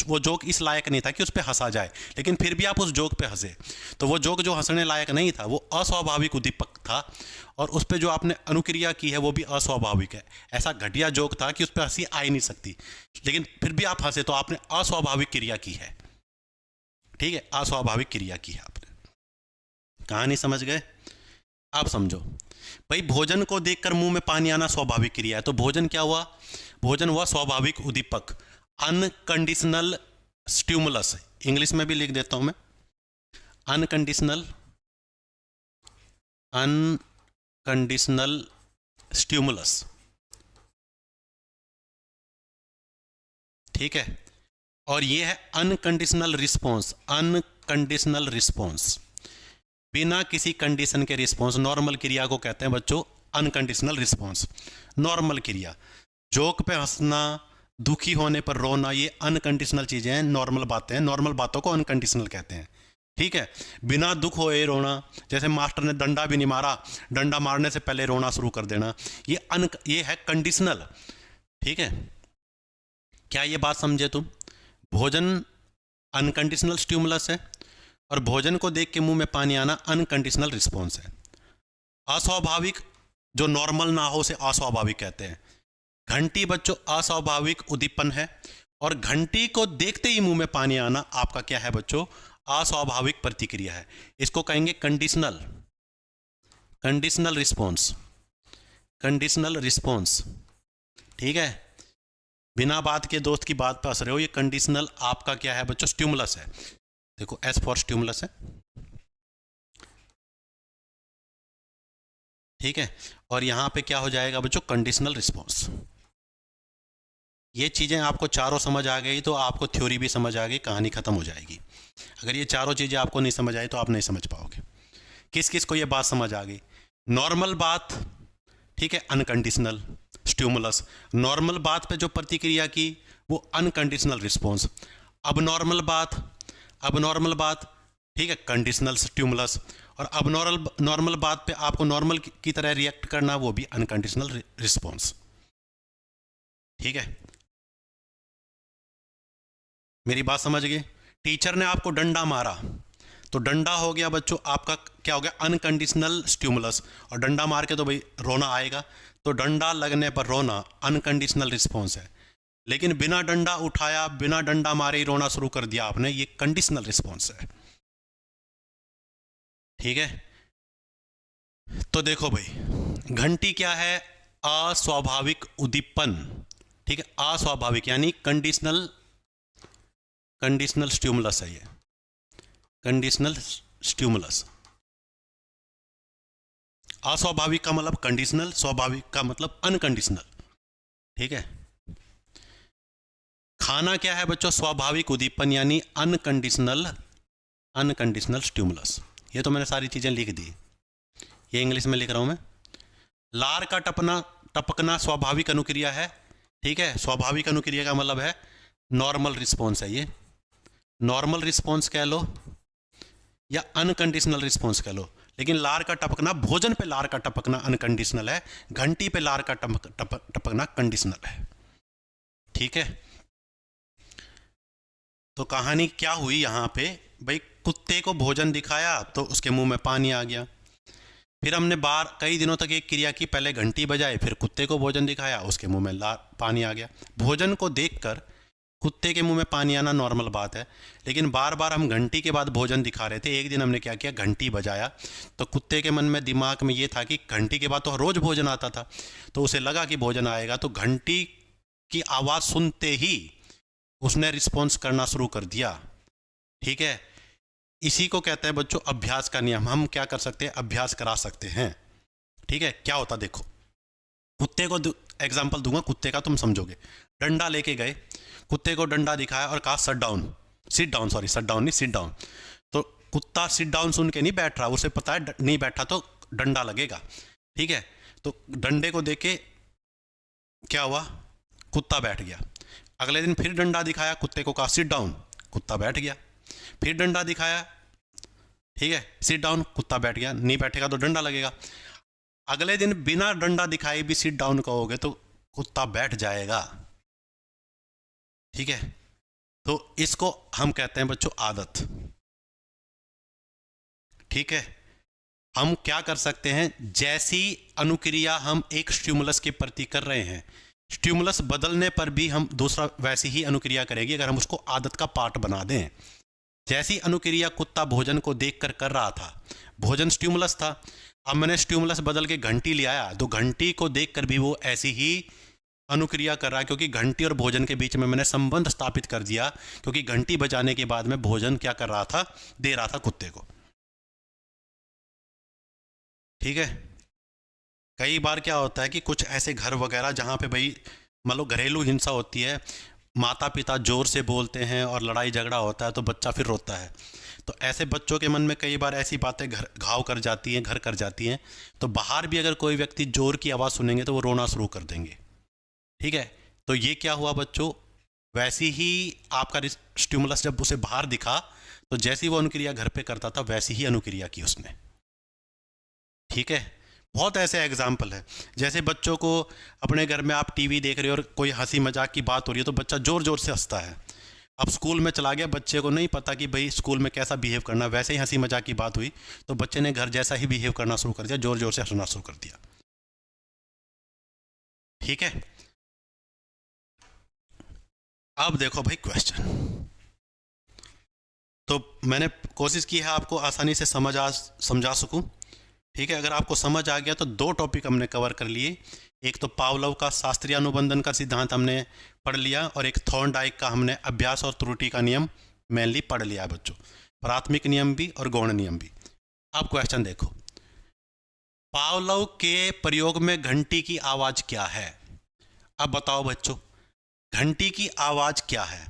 वो जोक इस लायक नहीं था कि उस पर हंसा जाए, लेकिन फिर भी आप उस जोक पे हंसे, तो वो जोक जो हंसने लायक नहीं था, वो अस्वाभाविक उद्दीपक था। और उस पर जो आपने अनुक्रिया की है, वो भी अस्वाभाविक है। ऐसा घटिया जोक था कि उस पर हंसी आ ही नहीं सकती, लेकिन फिर भी आप हंसे, तो आपने अस्वाभाविक क्रिया की है। ठीक है, अस्वाभाविक क्रिया की है आपने। कहानी समझ गए? आप समझो भाई, भोजन को देखकर मुंह में पानी आना स्वाभाविक क्रिया है, तो भोजन क्या हुआ? भोजन हुआ स्वाभाविक उद्दीपक, अनकंडीशनल स्टिमुलस। इंग्लिश में भी लिख देता हूं मैं, अनकंडीशनल स्टिमुलस। ठीक है, और ये है अनकंडीशनल रिस्पॉन्स, अनकंडीशनल रिस्पॉन्स, बिना किसी कंडीशन के रिस्पॉन्स। नॉर्मल क्रिया को कहते हैं बच्चों अनकंडीशनल रिस्पॉन्स। नॉर्मल क्रिया, जोक पे हंसना, दुखी होने पर रोना, ये अनकंडीशनल चीजें हैं, नॉर्मल बातें हैं, नॉर्मल बातों को अनकंडीशनल कहते हैं। ठीक है, बिना दुख होए रोना, जैसे मास्टर ने डंडा भी नहीं मारा, डंडा मारने से पहले रोना शुरू कर देना, ये है कंडीशनल। ठीक है, क्या ये बात समझे तुम? भोजन अनकंडीशनल स्टिमुलस है और भोजन को देख के मुंह में पानी आना अनकंडीशनल रिस्पॉन्स है। अस्वाभाविक, जो नॉर्मल ना हो उसे अस्वाभाविक कहते हैं। घंटी बच्चों अस्वाभाविक उद्दीपन है, और घंटी को देखते ही मुंह में पानी आना आपका क्या है बच्चों? अस्वाभाविक प्रतिक्रिया है। इसको कहेंगे कंडीशनल रिस्पॉन्स, कंडीशनल रिस्पॉन्स। ठीक है, बिना बात के दोस्त की बात पर हंस रहे हो, ये कंडीशनल आपका क्या है बच्चों? स्टिमुलस है। देखो एस फॉर स्टिमुलस है। ठीक है, और यहां पे क्या हो जाएगा बच्चों? Conditional response. ये चीजें आपको चारों समझ आ गई तो आपको थ्योरी भी समझ आ गई, कहानी खत्म हो जाएगी। अगर ये चारों चीजें आपको नहीं समझ आई तो आप नहीं समझ पाओगे। किस किस को ये बात समझ आ गई? नॉर्मल बात, ठीक है, अनकंडीशनल स्टिमुलस। नॉर्मल बात पे जो प्रतिक्रिया की वो अनकंडीशनल रिस्पॉन्स। अब नॉर्मल बात, ठीक है, कंडीशनल स्टिमुलस। और अब नॉर्मल बात पे आपको नॉर्मल की तरह रिएक्ट करना, वो भी अनकंडीशनल रिस्पॉन्स। ठीक है, मेरी बात समझ गए? टीचर ने आपको डंडा मारा तो डंडा हो गया बच्चों आपका क्या हो गया? Unconditional stimulus. और डंडा मार के तो भाई रोना आएगा, तो डंडा लगने पर रोना अनकंडीशनल रिस्पॉन्स है। लेकिन बिना डंडा उठाया, बिना डंडा मारे ही रोना शुरू कर दिया आपने, ये कंडीशनल रिस्पॉन्स है। ठीक है, तो देखो भाई, घंटी क्या है? अस्वाभाविक उद्दीपन। ठीक है, अस्वाभाविक यानी कंडीशनल स्टिमुलस है ये, कंडीशनल स्टिमुलस। अस्वाभाविक का मतलब कंडीशनल, स्वाभाविक का मतलब अनकंडीशनल। ठीक है, खाना क्या है बच्चों? स्वाभाविक उद्दीपन यानी अनकंडीशनल स्टिमुलस। ये तो मैंने सारी चीजें लिख दी, ये इंग्लिश में लिख रहा हूं मैं। लार का टपकना स्वाभाविक अनुक्रिया है। ठीक है, स्वाभाविक अनुक्रिया का मतलब है नॉर्मल रिस्पॉन्स है। ये नॉर्मल रिस्पॉन्स कह लो या अनकंडीशनल रिस्पॉन्स कह लो, लेकिन लार का टपकना, भोजन पे लार का टपकना अनकंडीशनल है, घंटी पे लार का टपकना कंडीशनल है। ठीक है, तो कहानी क्या हुई यहां पे भाई? कुत्ते को भोजन दिखाया तो उसके मुंह में पानी आ गया। फिर हमने कई दिनों तक एक क्रिया की, पहले घंटी बजाई, फिर कुत्ते को भोजन दिखाया, उसके मुंह में पानी आ गया। भोजन को देखकर कुत्ते के मुंह में पानी आना नॉर्मल बात है, लेकिन बार बार हम घंटी के बाद भोजन दिखा रहे थे। एक दिन हमने क्या किया? घंटी बजाया, तो कुत्ते के मन में, दिमाग में ये था कि घंटी के बाद तो रोज भोजन आता था, तो उसे लगा कि भोजन आएगा, तो घंटी की आवाज़ सुनते ही उसने रिस्पॉन्स करना शुरू कर दिया। ठीक है, इसी को कहते हैं बच्चों अभ्यास का नियम। हम क्या कर सकते हैं? अभ्यास करा सकते हैं। ठीक है, क्या होता देखो, कुत्ते को एग्जाम्पल दूंगा कुत्ते का, तुम समझोगे। डंडा लेके गए, कुत्ते को डंडा दिखाया और कहा सिट डाउन, सिट डाउन। तो कुत्ता सिट डाउन सुन के नहीं बैठ रहा, उसे पता है नहीं बैठा तो डंडा लगेगा। ठीक है, तो डंडे को देके क्या हुआ? कुत्ता बैठ गया। अगले दिन फिर डंडा दिखाया, कुत्ते को कहा सिट डाउन, कुत्ता बैठ गया। फिर डंडा दिखाया, ठीक है, सिट डाउन, कुत्ता बैठ गया। नहीं बैठेगा तो डंडा लगेगा। अगले दिन बिना डंडा दिखाए भी सिट डाउन कहोगे तो कुत्ता बैठ जाएगा। ठीक है, तो इसको हम कहते हैं बच्चों आदत। ठीक है, हम क्या कर सकते हैं? जैसी अनुक्रिया हम एक स्टिमुलस के प्रति कर रहे हैं, स्टिमुलस बदलने पर भी हम दूसरा वैसी ही अनुक्रिया करेगी, अगर हम उसको आदत का पार्ट बना दें। जैसी अनुक्रिया कुत्ता भोजन को देखकर कर रहा था, भोजन स्टिमुलस था, अब मैंने स्टिमुलस बदल के घंटी ले आया तो घंटी को देखकर भी वो ऐसी ही अनुक्रिया कर रहा है, क्योंकि घंटी और भोजन के बीच में मैंने संबंध स्थापित कर दिया, क्योंकि घंटी बजाने के बाद में भोजन क्या कर रहा था, दे रहा था कुत्ते को। ठीक है। कई बार क्या होता है कि कुछ ऐसे घर वगैरह जहाँ पे भाई मान लो घरेलू हिंसा होती है, माता पिता जोर से बोलते हैं और लड़ाई झगड़ा होता है तो बच्चा फिर रोता है, तो ऐसे बच्चों के मन में कई बार ऐसी बातें घर घाव कर जाती हैं, घर कर जाती हैं, तो बाहर भी अगर कोई व्यक्ति जोर की आवाज़ सुनेंगे तो वो रोना शुरू कर देंगे। ठीक है। तो ये क्या हुआ बच्चों, वैसी ही आपका स्टिमुलस जब उसे बाहर दिखा तो जैसी वो अनुक्रिया घर पे करता था वैसी ही अनुक्रिया की उसने। ठीक है। बहुत ऐसे एग्जाम्पल है, जैसे बच्चों को अपने घर में आप टीवी देख रहे हो और कोई हंसी मजाक की बात हो रही है तो बच्चा जोर जोर से हंसता है। अब स्कूल में चला गया, बच्चे को नहीं पता कि भाई स्कूल में कैसा बिहेव करना, वैसे ही हंसी मजाक की बात हुई तो बच्चे ने घर जैसा ही बिहेव करना शुरू कर दिया, जोर जोर से हंसना शुरू कर दिया। ठीक है। अब देखो भाई क्वेश्चन, तो मैंने कोशिश की है आपको आसानी से समझा सकूं। ठीक है। अगर आपको समझ आ गया तो दो टॉपिक हमने कवर कर लिए, एक तो पावलोव का शास्त्रीय अनुबंधन का सिद्धांत हमने पढ़ लिया और एक थॉर्नडाइक का हमने अभ्यास और त्रुटि का नियम मेनली पढ़ लिया है बच्चों, प्राथमिक नियम भी और गौण नियम भी। अब क्वेश्चन देखो, पावलोव के प्रयोग में घंटी की आवाज क्या है। अब बताओ बच्चों, घंटी की आवाज क्या है,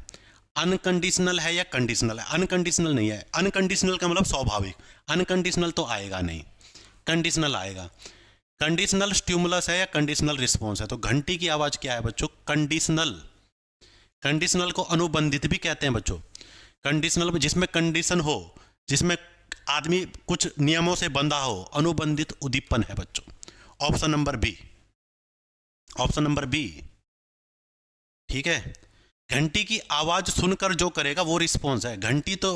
अनकंडीशनल है या कंडीशनल है। अनकंडीशनल नहीं है, अनकंडीशनल का मतलब स्वाभाविक, अनकंडीशनल तो आएगा नहीं, कंडीशनल आएगा। कंडीशनल स्टिमुलस है या कंडीशनल रिस्पॉन्स है। तो घंटी की आवाज क्या है बच्चों, कंडीशनल। कंडीशनल को अनुबंधित भी कहते हैं बच्चों। कंडीशनल जिसमें कंडीशन हो, जिसमें आदमी कुछ नियमों से बंधा हो, अनुबंधित उद्दीपन है बच्चों। Option number B, option number B. ठीक है। घंटी की आवाज सुनकर जो करेगा वो रिस्पॉन्स है। घंटी तो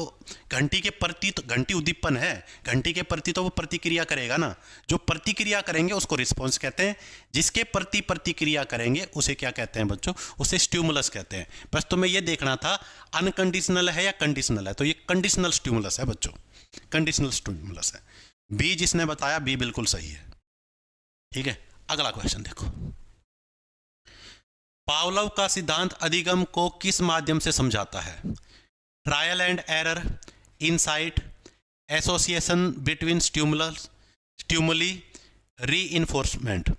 घंटी के प्रति तो घंटी उद्दीपन है, घंटी के प्रति तो वो प्रतिक्रिया करेगा ना, जो प्रतिक्रिया करेंगे उसको रिस्पॉन्स कहते हैं, जिसके प्रति प्रतिक्रिया करेंगे उसे क्या कहते हैं बच्चों, उसे स्टिमुलस कहते हैं। बस तुम्हें ये देखना था अनकंडीशनल है या कंडीशनल है, तो ये कंडीशनल स्टिमुलस है बच्चों, कंडीशनल स्टिमुलस है। बी जिसने बताया बी बिल्कुल सही है। ठीक है। अगला क्वेश्चन देखो, पावलोव का सिद्धांत अधिगम को किस माध्यम से समझाता है। Trial and error, insight, association between stimuli, reinforcement.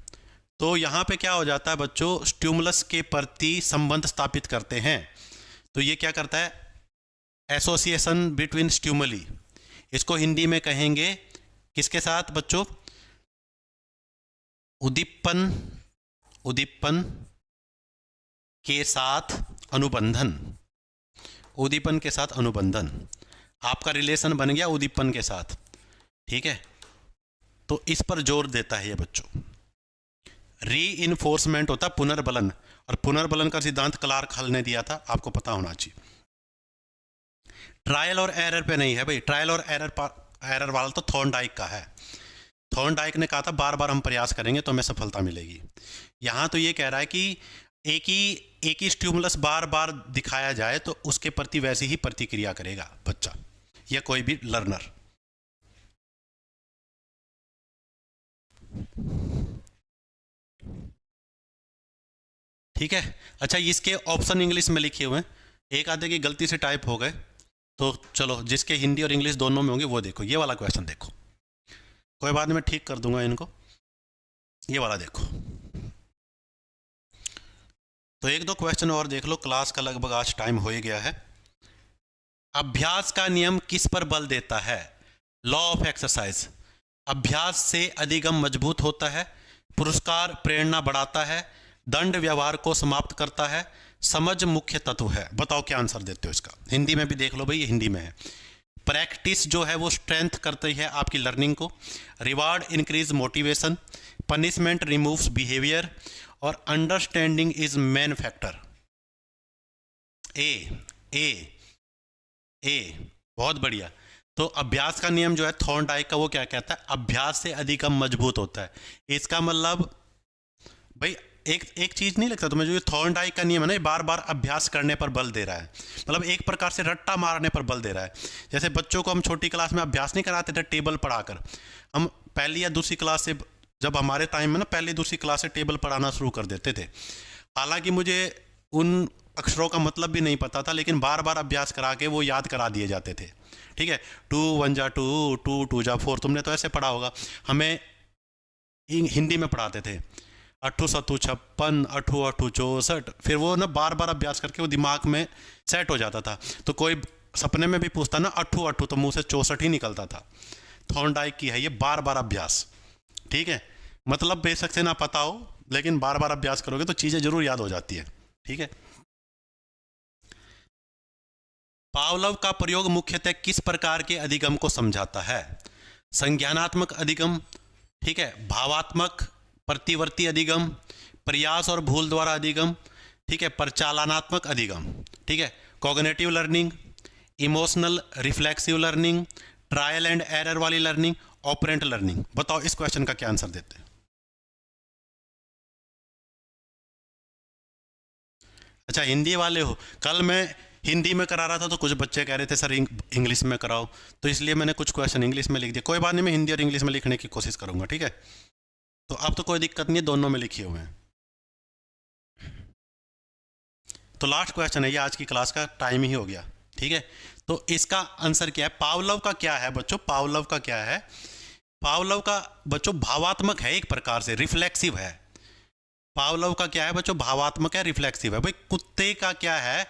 तो यहाँ पे क्या हो जाता है बच्चों, स्टिमुलस के प्रति संबंध स्थापित करते हैं, तो ये क्या करता है, एसोसिएशन बिटवीन स्टिमुली। इसको हिंदी में कहेंगे किसके साथ बच्चों, उद्दीपन, उद्दीपन के साथ अनुबंधन, उद्दीपन के साथ अनुबंधन। आपका रिलेशन बन गया उद्दीपन के साथ। ठीक है। तो इस पर जोर देता है ये बच्चों। रीइंफोर्समेंट होता है पुनर्बलन, और पुनर्बलन का सिद्धांत क्लार्क हल ने दिया था, आपको पता होना चाहिए। ट्रायल और एरर पे नहीं है भाई, ट्रायल और एरर वाला तो थॉर्नडाइक का है। थॉर्नडाइक ने कहा था बार बार हम प्रयास करेंगे तो हमें सफलता मिलेगी। यहाँ तो ये कह रहा है कि एक ही स्टिमुलस बार बार दिखाया जाए तो उसके प्रति वैसी ही प्रतिक्रिया करेगा बच्चा या कोई भी लर्नर। ठीक है। अच्छा, इसके ऑप्शन इंग्लिश में लिखे हुए हैं, एक आधे की गलती से टाइप हो गए, तो चलो जिसके हिंदी और इंग्लिश दोनों में होंगे वो देखो। ये वाला क्वेश्चन देखो, कोई बात नहीं मैं ठीक कर दूंगा इनको। ये वाला देखो, तो एक दो क्वेश्चन और देख लो, क्लास का लगभग आज टाइम हो ही गया है। अभ्यास का नियम किस पर बल देता है, लॉ ऑफ एक्सरसाइज। अभ्यास से अधिगम मजबूत होता है, पुरस्कार प्रेरणा बढ़ाता है, दंड व्यवहार को समाप्त करता है, समझ मुख्य तत्व है। बताओ क्या आंसर देते हो इसका। हिंदी में भी देख लो भाई, ये हिंदी में है। प्रैक्टिस जो है वो स्ट्रेंथ करती है आपकी लर्निंग को, reward increase motivation, punishment removes behaviour, और अंडरस्टैंडिंग इज मेन फैक्टर। ए बहुत बढ़िया। तो अभ्यास का नियम जो है थॉर्नडाइक का, वो क्या कहता है, अभ्यास से अधिगम मजबूत होता है। इसका मतलब भाई एक एक चीज़ नहीं लगता तुम्हें, जो ये थॉर्नडाइक का नियम है ना, ये बार बार अभ्यास करने पर बल दे रहा है, मतलब एक प्रकार से रट्टा मारने पर बल दे रहा है। जैसे बच्चों को हम छोटी क्लास में अभ्यास नहीं कराते थे टेबल पढ़ाकर, हम पहली या दूसरी क्लास से, जब हमारे टाइम में ना पहली दूसरी क्लास से टेबल पढ़ाना शुरू कर देते थे। हालांकि मुझे उन अक्षरों का मतलब भी नहीं पता था, लेकिन बार बार अभ्यास करा के वो याद करा दिए जाते थे। ठीक है, 2 1 जा 2, 2 2 जा 4, तुमने तो ऐसे पढ़ा होगा। हमें हिंदी में पढ़ाते थे 8 7 56, 8 8 64, फिर वो ना बार बार अभ्यास करके वो दिमाग में सेट हो जाता था। तो कोई सपने में भी पूछता ना 8 8, तो मुंह से 64 ही निकलता था। थॉर्नडाइक की है ये बार बार अभ्यास। ठीक है, मतलब बेशक से ना पता हो, लेकिन बार बार अभ्यास करोगे तो चीज़ें जरूर याद हो जाती है। ठीक है, पावलोव का प्रयोग मुख्यतः किस प्रकार के अधिगम को समझाता है? संज्ञानात्मक अधिगम, ठीक है, भावात्मक प्रतिवर्ती अधिगम, प्रयास और भूल द्वारा अधिगम, ठीक है, परिचालनात्मक अधिगम, ठीक है, cognitive learning, emotional reflexive learning, trial and error वाली लर्निंग, ऑपरेंट लर्निंग। बताओ इस क्वेश्चन का क्या आंसर देते हैं? अच्छा, हिंदी वाले हो। कल मैं हिंदी में करा रहा था तो कुछ बच्चे कह रहे थे सर इंग्लिश में कराओ, तो इसलिए मैंने कुछ क्वेश्चन इंग्लिश में लिख दिया। कोई बात नहीं, मैं हिंदी और इंग्लिश में लिखने की कोशिश करूंगा। ठीक है, तो अब तो कोई दिक्कत नहीं है, दोनों में लिखे हुए हैं। तो लास्ट क्वेश्चन है ये, आज की क्लास का टाइम ही हो गया। ठीक है, तो इसका आंसर क्या है? पावलोव का क्या है बच्चों? पावलोव का क्या है? पावलोव का बच्चों भावात्मक है, एक प्रकार से रिफ्लेक्सिव है। पावलोव का क्या है बच्चों? भावात्मक है, रिफ्लेक्सिव है। भाई कुत्ते का क्या है?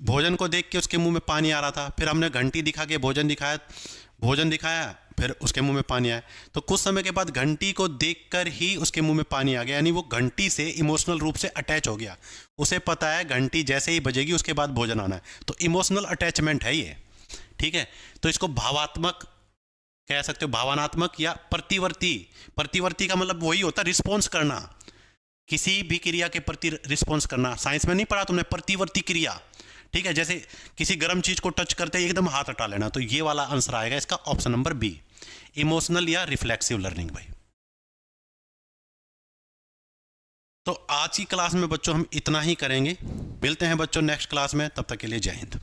भोजन को देख के उसके मुंह में पानी आ रहा था, फिर हमने घंटी दिखा के भोजन दिखाया, फिर उसके मुंह में पानी आया। तो कुछ समय के बाद घंटी को देखकर ही उसके मुंह में पानी आ गया, यानी वो घंटी से इमोशनल रूप से अटैच हो गया। उसे पता है घंटी जैसे ही बजेगी उसके बाद भोजन आना है, तो इमोशनल अटैचमेंट है ये। ठीक है, तो इसको भावात्मक कह सकते हो, भावनात्मक या प्रतिवर्ती। प्रतिवर्ती का मतलब वही होता है रिस्पॉन्स करना, किसी भी क्रिया के प्रति रिस्पॉन्स करना। साइंस में नहीं पढ़ा तुमने प्रतिवर्ती क्रिया? ठीक है, जैसे किसी गर्म चीज को टच करते ही एकदम हाथ हटा लेना, तो ये वाला आंसर आएगा इसका, ऑप्शन नंबर बी, इमोशनल या रिफ्लेक्सिव लर्निंग। भाई तो आज की क्लास में बच्चों हम इतना ही करेंगे, मिलते हैं बच्चों नेक्स्ट क्लास में, तब तक के लिए जय हिंद।